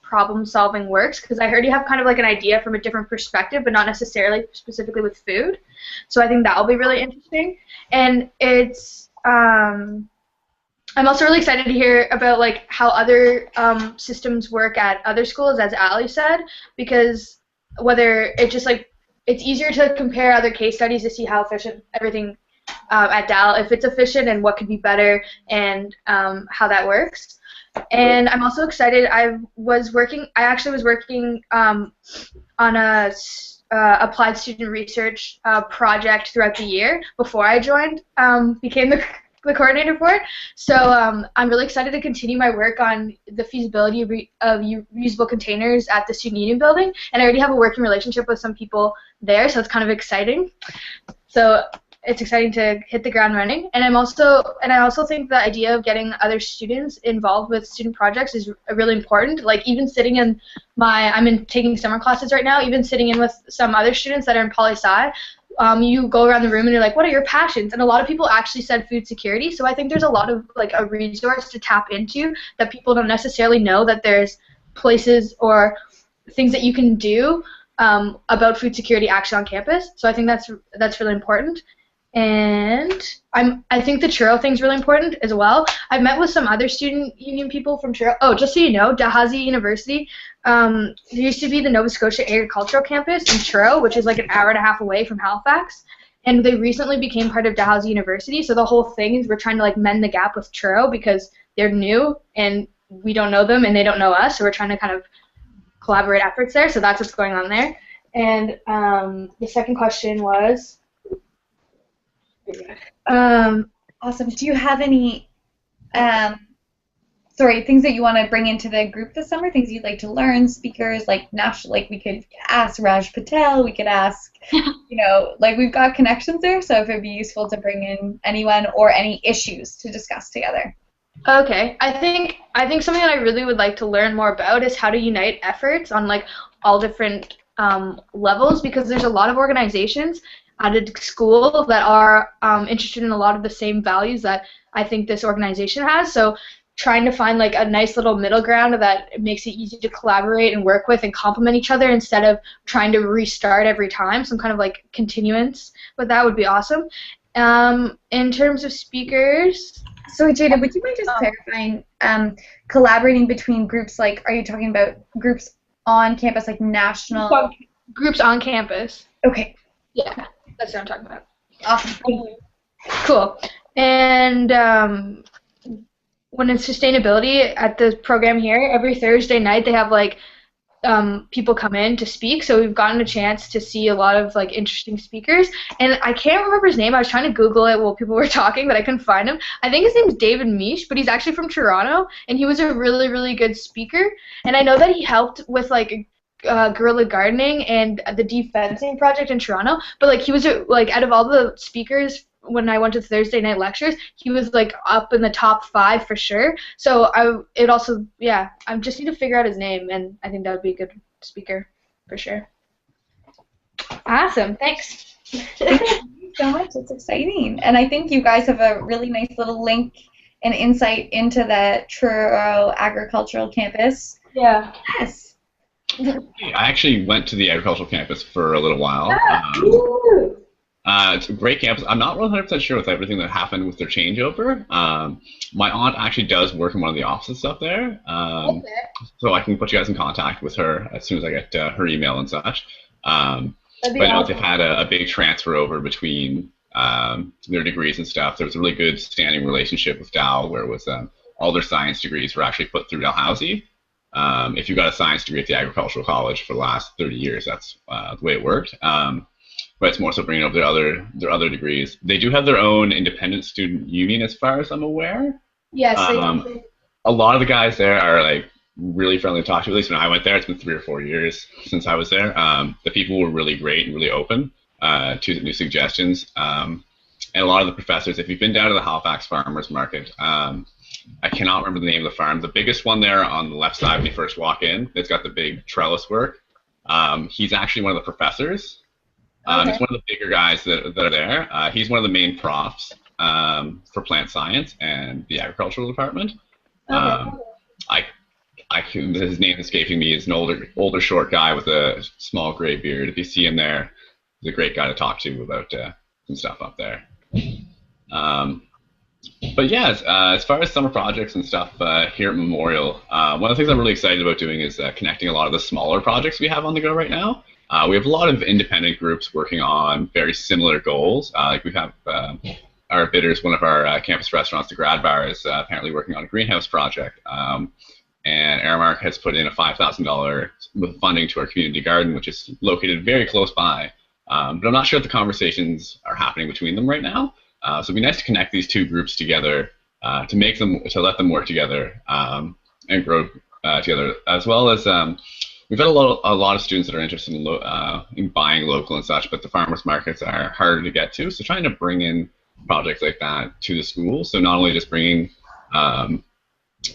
problem solving works, because I heard you have kind of like an idea from a different perspective, but not necessarily specifically with food. So I think that will be really interesting. And it's I'm also really excited to hear about like how other systems work at other schools, as Ali said, because whether it just like it's easier to compare other case studies to see how efficient everything at Dal, if it's efficient and what could be better and how that works. And I'm also excited. I actually was working on a applied student research project throughout the year before I joined, became the coordinator for it. So I'm really excited to continue my work on the feasibility of reusable containers at the Student Union building, and I already have a working relationship with some people there, so it's kind of exciting. So it's exciting to hit the ground running, and I also think the idea of getting other students involved with student projects is really important. Like even sitting in taking summer classes right now, even sitting in with some other students that are in poli-sci, you go around the room and you're like, what are your passions? And a lot of people actually said food security, so I think there's a lot of like a resource to tap into that people don't necessarily know, that there's places or things that you can do about food security actually on campus. So I think that's really important. And I think the churro thing's really important as well. I've met with some other student union people from churro. Oh, just so you know, Dalhousie University, there used to be the Nova Scotia Agricultural Campus in Truro, which is like an hour and a half away from Halifax. And they recently became part of Dalhousie University, so the whole thing is we're trying to like mend the gap with Truro because they're new and we don't know them and they don't know us, so we're trying to kind of collaborate efforts there. So that's what's going on there. And the second question was. Awesome. Do you have any things that you want to bring into the group this summer? Things you'd like to learn? Speakers like national, like we could ask Raj Patel. We could ask, like we've got connections there. So if it'd be useful to bring in anyone or any issues to discuss together. Okay, I think something that I really would like to learn more about is how to unite efforts on like all different levels, because there's a lot of organizations at a school that are interested in a lot of the same values that I think this organization has. So trying to find like a nice little middle ground that makes it easy to collaborate and work with and complement each other instead of trying to restart every time. Some kind of like continuance with that would be awesome. In terms of speakers. So Jada, would you mind just clarifying collaborating between groups? Like, are you talking about groups on campus, like national? Groups on campus. Okay. Yeah. That's what I'm talking about. Awesome. Cool. And when it's sustainability at the program here, every Thursday night they have like people come in to speak. So we've gotten a chance to see a lot of like interesting speakers. And I can't remember his name. I was trying to Google it while people were talking, but I couldn't find him. I think his name's David Misch, but he's actually from Toronto, and he was a really, really good speaker. And I know that he helped with like guerrilla gardening and the defencing project in Toronto, but like he was like out of all the speakers when I went to Thursday night lectures, he was like up in the top 5 for sure. So I just need to figure out his name, and I think that would be a good speaker for sure. Awesome, thanks. Thank you so much. It's exciting, and I think you guys have a really nice little link and insight into the Truro Agricultural Campus. Yeah. Yes. I actually went to the agricultural campus for a little while. It's a great campus. I'm not 100% sure with everything that happened with their changeover. My aunt actually does work in one of the offices up there, so I can put you guys in contact with her as soon as I get her email and such. But I know they've had a big transfer over between their degrees and stuff. There was a really good standing relationship with Dal, where it was all their science degrees were actually put through Dalhousie. If you got a science degree at the agricultural college for the last 30 years, that's the way it worked. But it's more so bringing up their other degrees. They do have their own independent student union, as far as I'm aware. Yes. A lot of the guys there are like really friendly to talk to. At least when I went there, it's been 3 or 4 years since I was there. The people were really great and really open to new suggestions. And a lot of the professors, if you've been down to the Halifax Farmers Market, I cannot remember the name of the farm. The biggest one there on the left side when you first walk in, it's got the big trellis work. He's actually one of the professors. Okay. He's one of the bigger guys that are there. He's one of the main profs for plant science and the agricultural department. Okay. His name escaping me. He's an older short guy with a small gray beard. If you see him there, he's a great guy to talk to about some stuff up there. But yeah, as far as summer projects and stuff here at Memorial, one of the things I'm really excited about doing is connecting a lot of the smaller projects we have on the go right now. We have a lot of independent groups working on very similar goals. Like we have our bidders, one of our campus restaurants, the Grad Bar, is apparently working on a greenhouse project. And Aramark has put in a $5,000 with funding to our community garden, which is located very close by. But I'm not sure if the conversations are happening between them right now. So it'd be nice to connect these two groups together to let them work together and grow together, as well as we've got a lot of students that are interested in buying local and such, but the farmers markets are harder to get to. So trying to bring in projects like that to the school, so not only just bringing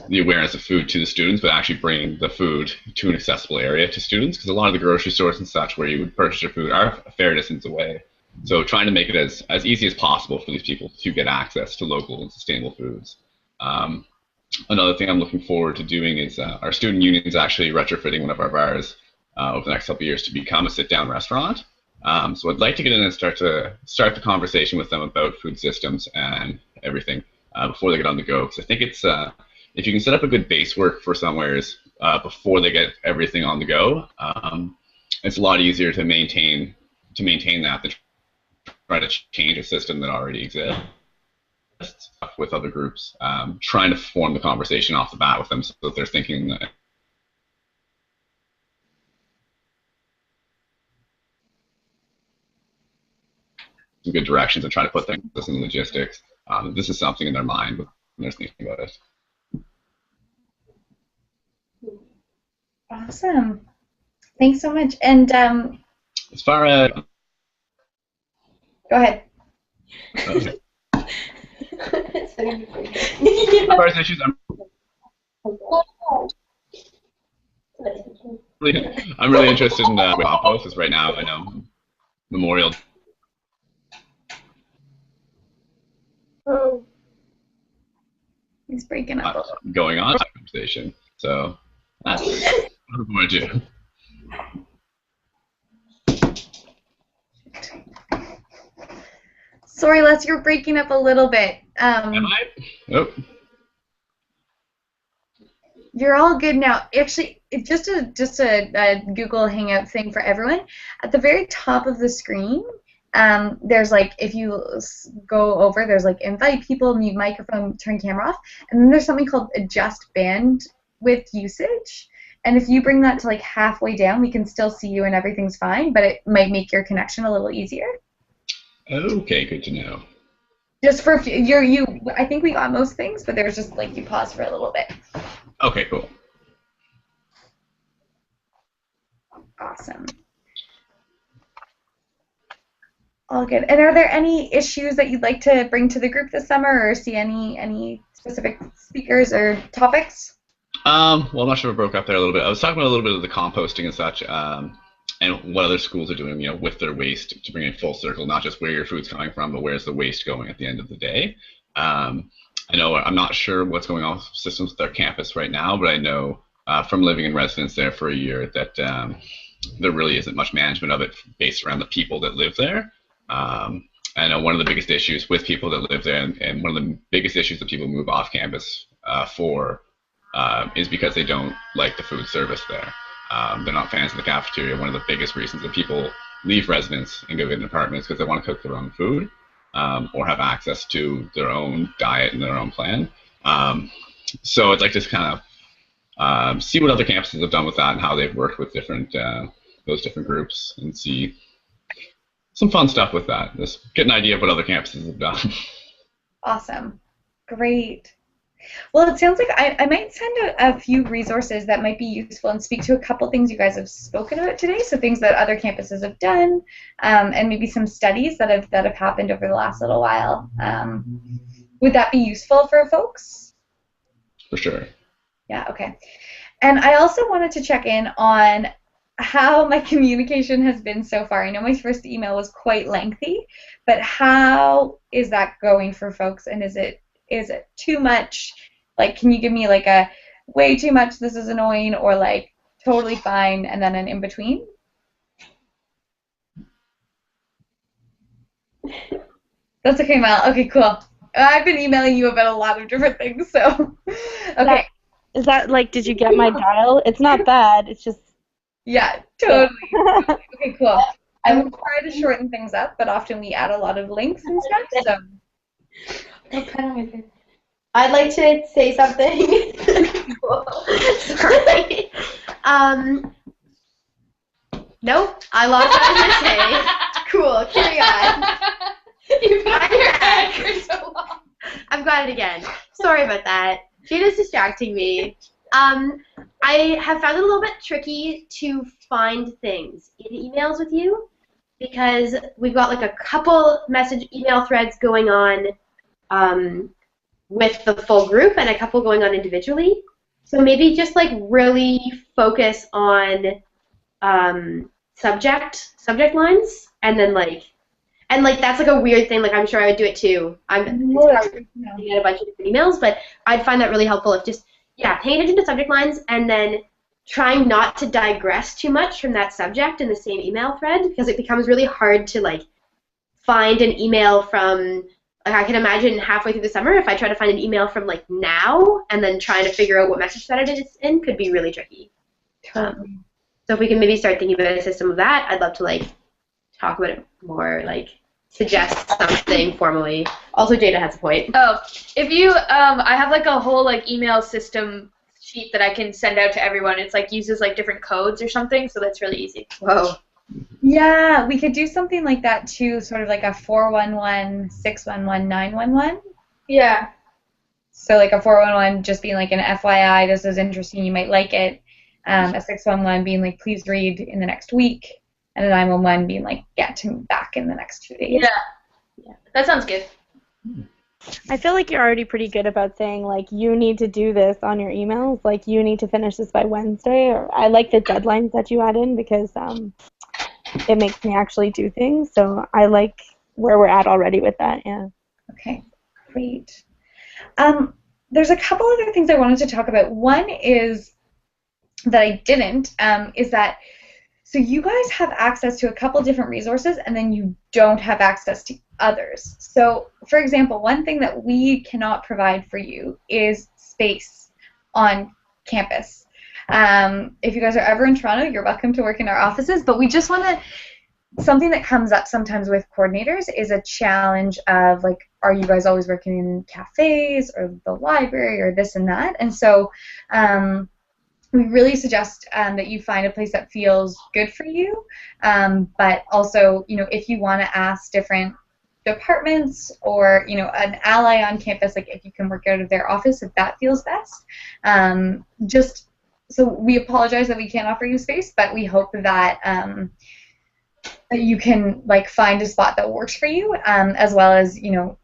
the awareness of food to the students, but actually bringing the food to an accessible area to students, because a lot of the grocery stores and such where you would purchase your food are a fair distance away. So trying to make it as easy as possible for these people to get access to local and sustainable foods. Another thing I'm looking forward to doing is our student union is actually retrofitting one of our bars over the next couple of years to become a sit-down restaurant. So I'd like to get in and start the conversation with them about food systems and everything before they get on the go, because I think it's if you can set up a good base work for somewheres before they get everything on the go, it's a lot easier to maintain that than try to change a system that already exists with other groups. Trying to form the conversation off the bat with them so that they're thinking that some good directions and try to put things in logistics. This is something in their mind when they're thinking about it. Awesome. Thanks so much. And as far as go ahead. Okay. As far as issues, I'm really interested in compost, because right now I know Memorial. Oh. He's breaking up. Going on conversation, so that's what I'm going to do. Sorry, Les, you're breaking up a little bit. Am I? Oh. You're all good now. Actually, just a Google Hangout thing for everyone. At the very top of the screen, there's like, if you go over, there's like invite people, mute microphone, turn camera off, and then there's something called adjust bandwidth usage. And if you bring that to like halfway down, we can still see you and everything's fine, but it might make your connection a little easier. Okay, good to know. Just for you, I think we got most things, but there's just like you pause for a little bit. Okay, cool. Awesome. All good. And are there any issues that you'd like to bring to the group this summer, or see any specific speakers or topics? Well, I'm not sure if I broke up there a little bit. I was talking about a little bit of the composting and such, and what other schools are doing, with their waste to bring it full circle, not just where your food's coming from, but where's the waste going at the end of the day. I know I'm not sure what's going on with systems at their campus right now, but I know from living in residence there for a year that there really isn't much management of it based around the people that live there. I know one of the biggest issues with people that live there, and one of the biggest issues that people move off campus for is because they don't like the food service there. They're not fans of the cafeteria. One of the biggest reasons that people leave residence and go get an apartment is because they want to cook their own food or have access to their own diet and their own plan. So I'd like to kind of see what other campuses have done with that and how they've worked with those different groups, and see some fun stuff with that. Just get an idea of what other campuses have done. Awesome. Great. Well, it sounds like I might send a few resources that might be useful and speak to a couple things you guys have spoken about today. So things that other campuses have done, and maybe some studies that have happened over the last little while. Would that be useful for folks? For sure. Yeah. Okay. And I also wanted to check in on how my communication has been so far. I know my first email was quite lengthy, but how is that going for folks? And is it too much? Like, can you give me like a way too much, this is annoying, or like totally fine, and then an in between? That's okay, Mel. Okay, cool. I've been emailing you about a lot of different things, so okay. Is that like, did you get my dial? It's not bad. It's just. Yeah, totally. Okay, cool. I will try to shorten things up, but often we add a lot of links and stuff, so. I'd like to say something. Sorry. Nope, I lost what I was going to say. Cool, carry on. You've had your head for so long. I've got it again. Sorry about that. Jada's distracting me. I have found it a little bit tricky to find things in emails with you because we've got like a couple email threads going on with the full group and a couple going on individually. So maybe just like really focus on subject lines and then that's like a weird thing. Like I'm sure I would do it too. I'm getting a bunch of different emails, but I'd find that really helpful if just paying attention to subject lines and then trying not to digress too much from that subject in the same email thread because it becomes really hard to like find an email from like I can imagine halfway through the summer if I try to find an email from like now and then trying to figure out what message thread it is in could be really tricky. So if we can maybe start thinking about a system of that, I'd love to like talk about it more, like suggest something formally. Also, Jada has a point. Oh, if you, I have like a whole like email system sheet that I can send out to everyone. It's like uses like different codes or something, so that's really easy. Whoa. Yeah, we could do something like that too, sort of like a 411, 611, 911. Yeah. So like a 411 just being like an FYI, this is interesting, you might like it. A 611 being like, please read in the next week. And a 911 being like, get to me back in the next 2 days. Yeah, that sounds good. I feel like you're already pretty good about saying, like, you need to do this on your emails. Like, you need to finish this by Wednesday. Or I like the deadlines that you add in because it makes me actually do things. So I like where we're at already with that, yeah. Okay, great. There's a couple other things I wanted to talk about. One is that I didn't, is that so you guys have access to a couple different resources and then you don't have access to others. So, for example, one thing that we cannot provide for you is space on campus. If you guys are ever in Toronto, you're welcome to work in our offices, but we just want to, something that comes up sometimes with coordinators is a challenge of, like, are you guys always working in cafes or the library or this and that? And so, we really suggest that you find a place that feels good for you, but also, you know, if you want to ask different departments or, you know, an ally on campus, like if you can work out of their office, if that feels best. Just so we apologize that we can't offer you space, but we hope that that you can like find a spot that works for you, as well as, you know,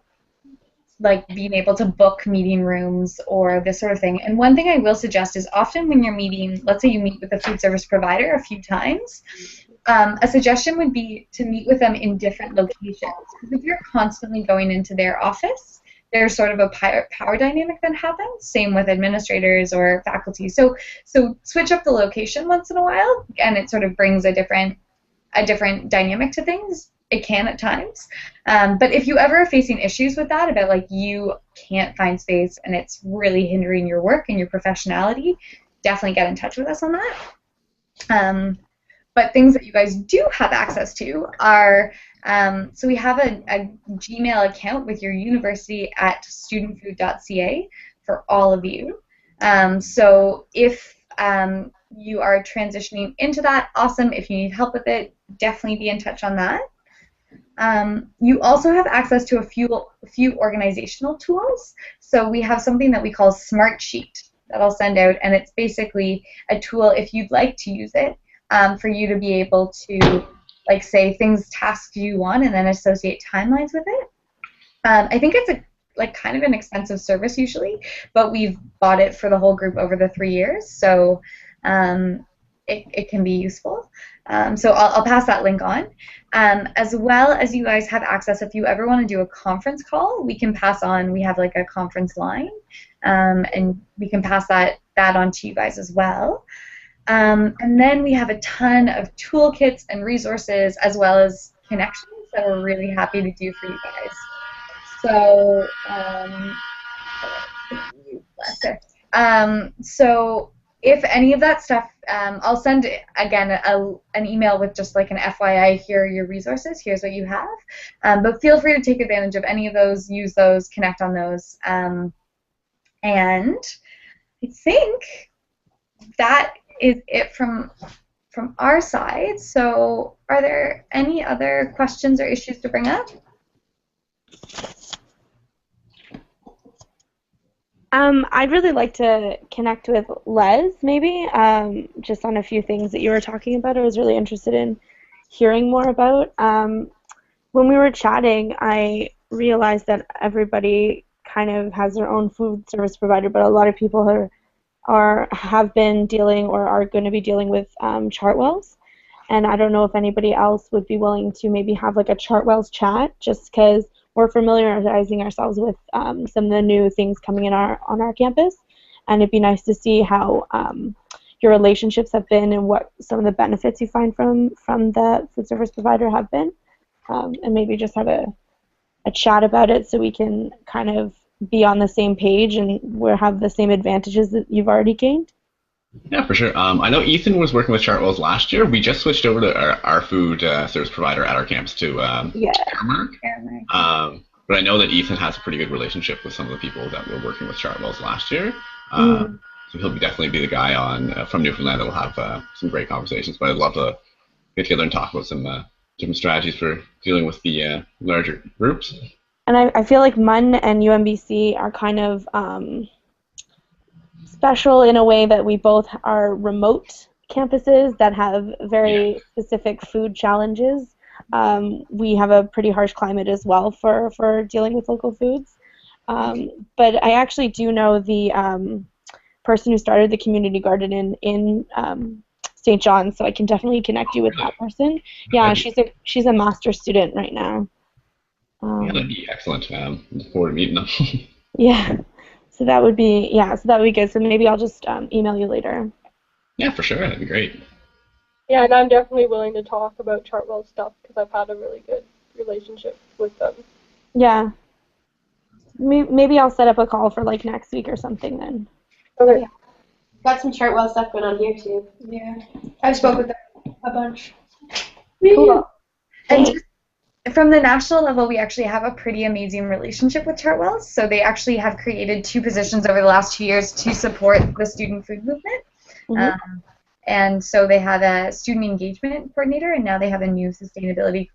like being able to book meeting rooms or this sort of thing. And one thing I will suggest is often when you're meeting, let's say you meet with a food service provider a few times, a suggestion would be to meet with them in different locations. Because if you're constantly going into their office, there's sort of a power dynamic that happens. Same with administrators or faculty. So switch up the location once in a while, and it sort of brings a different dynamic to things. It can at times. But if you ever are facing issues with that, about like you can't find space and it's really hindering your work and your professionality, definitely get in touch with us on that. But things that you guys do have access to are, so we have a Gmail account with your university at studentfood.ca for all of you. So if you are transitioning into that, awesome. If you need help with it, definitely be in touch on that. You also have access to a few organizational tools. So we have something that we call Smart Sheet that I'll send out, and it's basically a tool, if you'd like to use it, for you to be able to, like, say things, tasks you want, and then associate timelines with it. I think it's kind of an expensive service usually, but we've bought it for the whole group over the 3 years, so it can be useful. So I'll pass that link on. As well as you guys have access, if you ever want to do a conference call, we can pass on, we have like a conference line, and we can pass that on to you guys as well. And then we have a ton of toolkits and resources as well as connections that we're really happy to do for you guys. So, so if any of that stuff, I'll send, again, an email with just like an FYI, here are your resources, here's what you have. But feel free to take advantage of any of those, use those, connect on those. And I think that is it from our side. So are there any other questions or issues to bring up? I'd really like to connect with Les, maybe, just on a few things that you were talking about. I was really interested in hearing more about. When we were chatting, I realized that everybody kind of has their own food service provider, but a lot of people have been dealing or are going to be dealing with Chartwells. And I don't know if anybody else would be willing to maybe have like a Chartwells chat, just because we're familiarizing ourselves with some of the new things coming in on our campus, and it'd be nice to see how your relationships have been and what some of the benefits you find from the food service provider have been, and maybe just have a chat about it so we can kind of be on the same page and have the same advantages that you've already gained. Yeah, for sure. I know Ethan was working with Chartwells last year. We just switched over to our food service provider at our campus to Caremark. But I know that Ethan has a pretty good relationship with some of the people that were working with Chartwells last year. So he'll definitely be the guy from Newfoundland that will have some great conversations. But I'd love to get together and talk about some different strategies for dealing with the larger groups. And I feel like MUN and UMBC are kind of special in a way that we both are remote campuses that have very specific food challenges. We have a pretty harsh climate as well for dealing with local foods. But I actually do know the person who started the community garden in St. John's, so I can definitely connect you with that person. Yeah, she's a master's student right now. Yeah, that'd be excellent. Look forward to meeting them. Yeah. So that would be good. So maybe I'll just email you later. Yeah, for sure. That'd be great. Yeah, and I'm definitely willing to talk about Chartwell stuff because I've had a really good relationship with them. Yeah. Maybe I'll set up a call for like next week or something then. Okay. Yeah. Got some Chartwell stuff going on here too. Yeah, I've spoke with them a bunch. Cool. And from the national level, we actually have a pretty amazing relationship with Chartwells. So they actually have created 2 positions over the last 2 years to support the student food movement. And so they had a student engagement coordinator, and now they have a new sustainability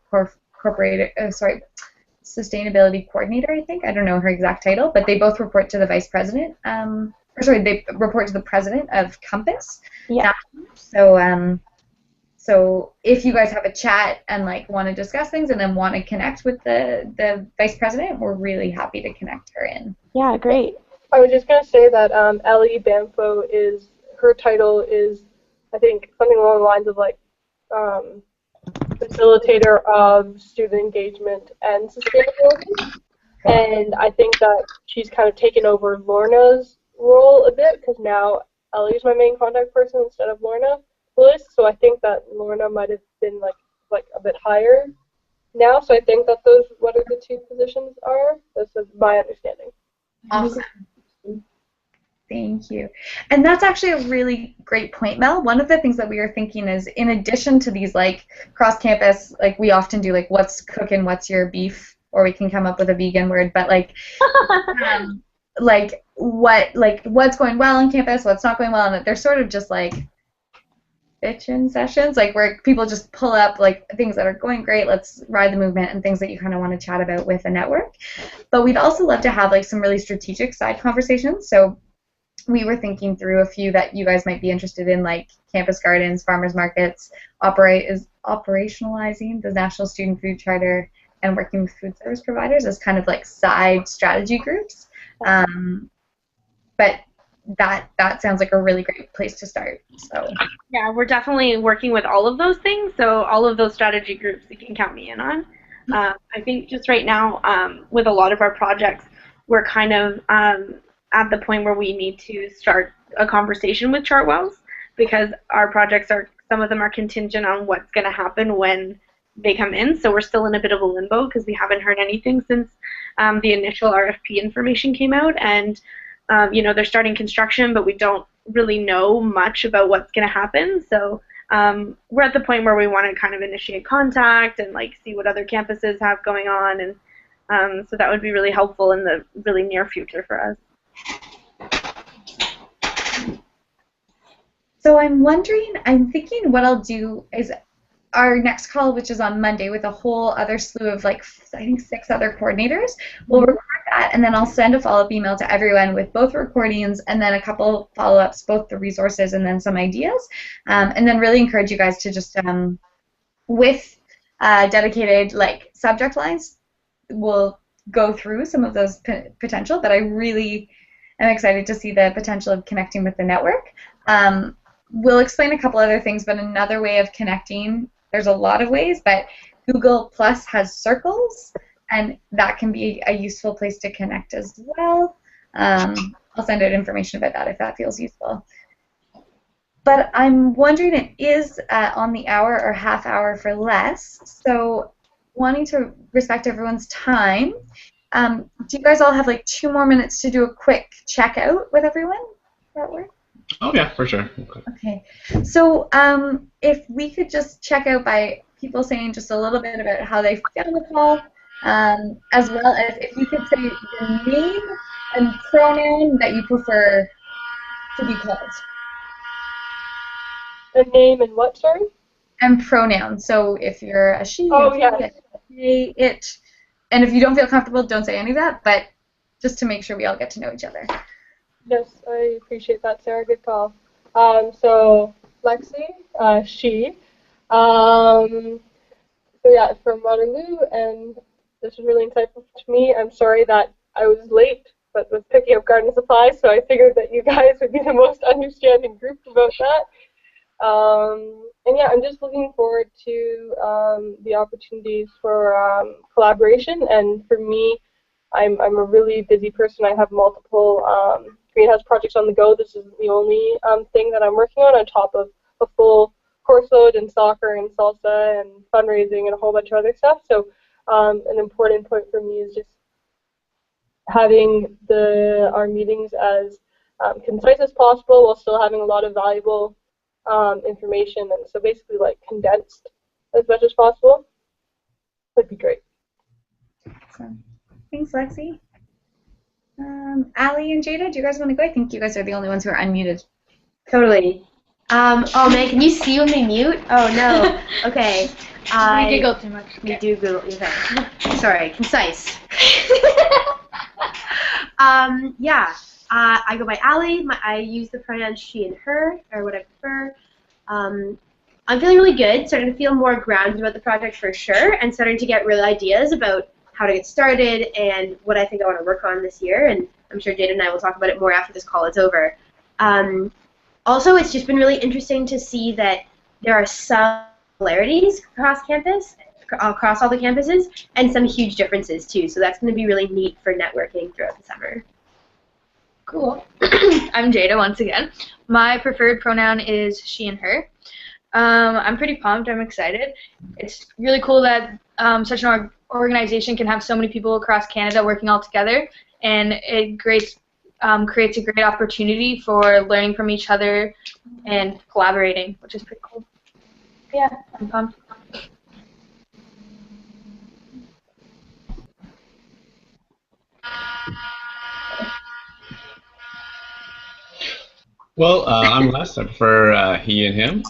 sustainability coordinator, I think. I don't know her exact title, but they both report to the vice president. They report to the president of Compass. Yeah. So if you guys have a chat and like want to discuss things and then want to connect with the vice president, we're really happy to connect her in. Yeah, great. I was just going to say that Ellie Bamfo her title is, I think, something along the lines of like facilitator of student engagement and sustainability. And I think that she's kind of taken over Lorna's role a bit because now Ellie's my main contact person instead of Lorna. So I think that Lorna might have been like a bit higher now. So I think that those what are the 2 positions are. That's my understanding. Awesome. Thank you. And that's actually a really great point, Mel. One of the things that we were thinking is, in addition to these like cross-campus, like we often do like what's cooking, what's your beef, or we can come up with a vegan word, but like what's going well on campus, what's not going well, and they're sort of just like bitchin' sessions, like where people just pull up like things that are going great, let's ride the movement, and things that you kind of want to chat about with a network. But we'd also love to have like some really strategic side conversations. So we were thinking through a few that you guys might be interested in, like campus gardens, farmers markets, operationalizing the National Student Food Charter, and working with food service providers as kind of like side strategy groups. But that sounds like a really great place to start. So yeah, we're definitely working with all of those things. So all of those strategy groups you can count me in on. I think just right now, with a lot of our projects, we're kind of at the point where we need to start a conversation with Chartwells, because our projects some of them are contingent on what's going to happen when they come in. So we're still in a bit of a limbo because we haven't heard anything since the initial RFP information came out, and they're starting construction, but we don't really know much about what's going to happen. So we're at the point where we want to kind of initiate contact and like see what other campuses have going on, and so that would be really helpful in the really near future for us. So I'm thinking what I'll do is our next call, which is on Monday, with a whole other slew of like, I think 6 other coordinators, we'll record that, and then I'll send a follow-up email to everyone with both recordings and then a couple follow-ups, both the resources and then some ideas, and then really encourage you guys to just, with dedicated like subject lines, we'll go through some of those potential, but I really am excited to see the potential of connecting with the network. We'll explain a couple other things, but another way of connecting, there's a lot of ways, but Google Plus has circles, and that can be a useful place to connect as well. I'll send out information about that if that feels useful. But I'm wondering, it is on the hour or half hour for less, so wanting to respect everyone's time, do you guys all have like 2 more minutes to do a quick checkout with everyone? Does that work? Oh yeah, for sure. Okay. So if we could just check out by people saying just a little bit about how they found the call, as well as if you could say your name and pronoun that you prefer to be called. A name and what, sorry? And pronoun. So if you're a she, Oh, a yes. he, it, and if you don't feel comfortable, don't say any of that, but just to make sure we all get to know each other. Yes, I appreciate that, Sarah. Good call. So Lexi, she. So yeah, from Waterloo, and this was really insightful to me. I'm sorry that I was late, but was picking up garden supplies, so I figured that you guys would be the most understanding group about that. And yeah, I'm just looking forward to the opportunities for collaboration. And for me, I'm a really busy person. I have multiple greenhouse projects on the go. This isn't the only thing that I'm working on top of a full course load in soccer and salsa and fundraising and a whole bunch of other stuff. So an important point for me is just having our meetings as concise as possible while still having a lot of valuable information, and so basically like condensed as much as possible would be great. Awesome. Thanks, Lexi. Ali and Jada, do you guys want to go? I think you guys are the only ones who are unmuted. Totally. Oh man, can you see when we mute? Oh no. Okay. We giggle too much. We do giggle. Okay. Sorry. Concise. Yeah. I go by Ali. I use the pronouns she and her, or what I prefer. I'm feeling really good, starting to feel more grounded about the project for sure, and starting to get real ideas about how to get started and what I think I want to work on this year. And I'm sure Jada and I will talk about it more after this call is over. Also, it's just been really interesting to see that there are some similarities across campus, across all the campuses, and some huge differences too. So that's going to be really neat for networking throughout the summer. Cool. I'm Jada once again. My preferred pronoun is she and her. I'm pretty pumped. I'm excited. It's really cool that such an organization can have so many people across Canada working all together, and it creates a great opportunity for learning from each other and collaborating, which is pretty cool. Yeah, I'm pumped. Well, I'm Les. I prefer he and him.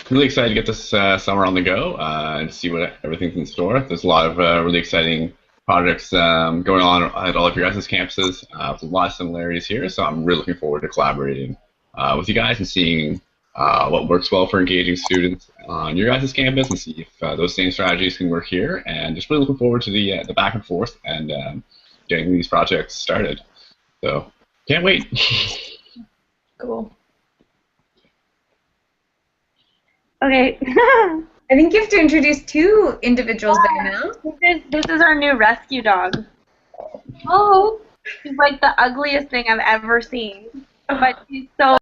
Really excited to get this summer on the go and see what everything's in store. There's a lot of really exciting projects going on at all of your guys' campuses. With a lot of similarities here, so I'm really looking forward to collaborating with you guys and seeing what works well for engaging students on your guys' campus and see if those same strategies can work here. And just really looking forward to the back and forth and getting these projects started. So can't wait. Cool. Okay. I think you have to introduce two individuals there now. This is our new rescue dog. Oh, she's like the ugliest thing I've ever seen, but she's so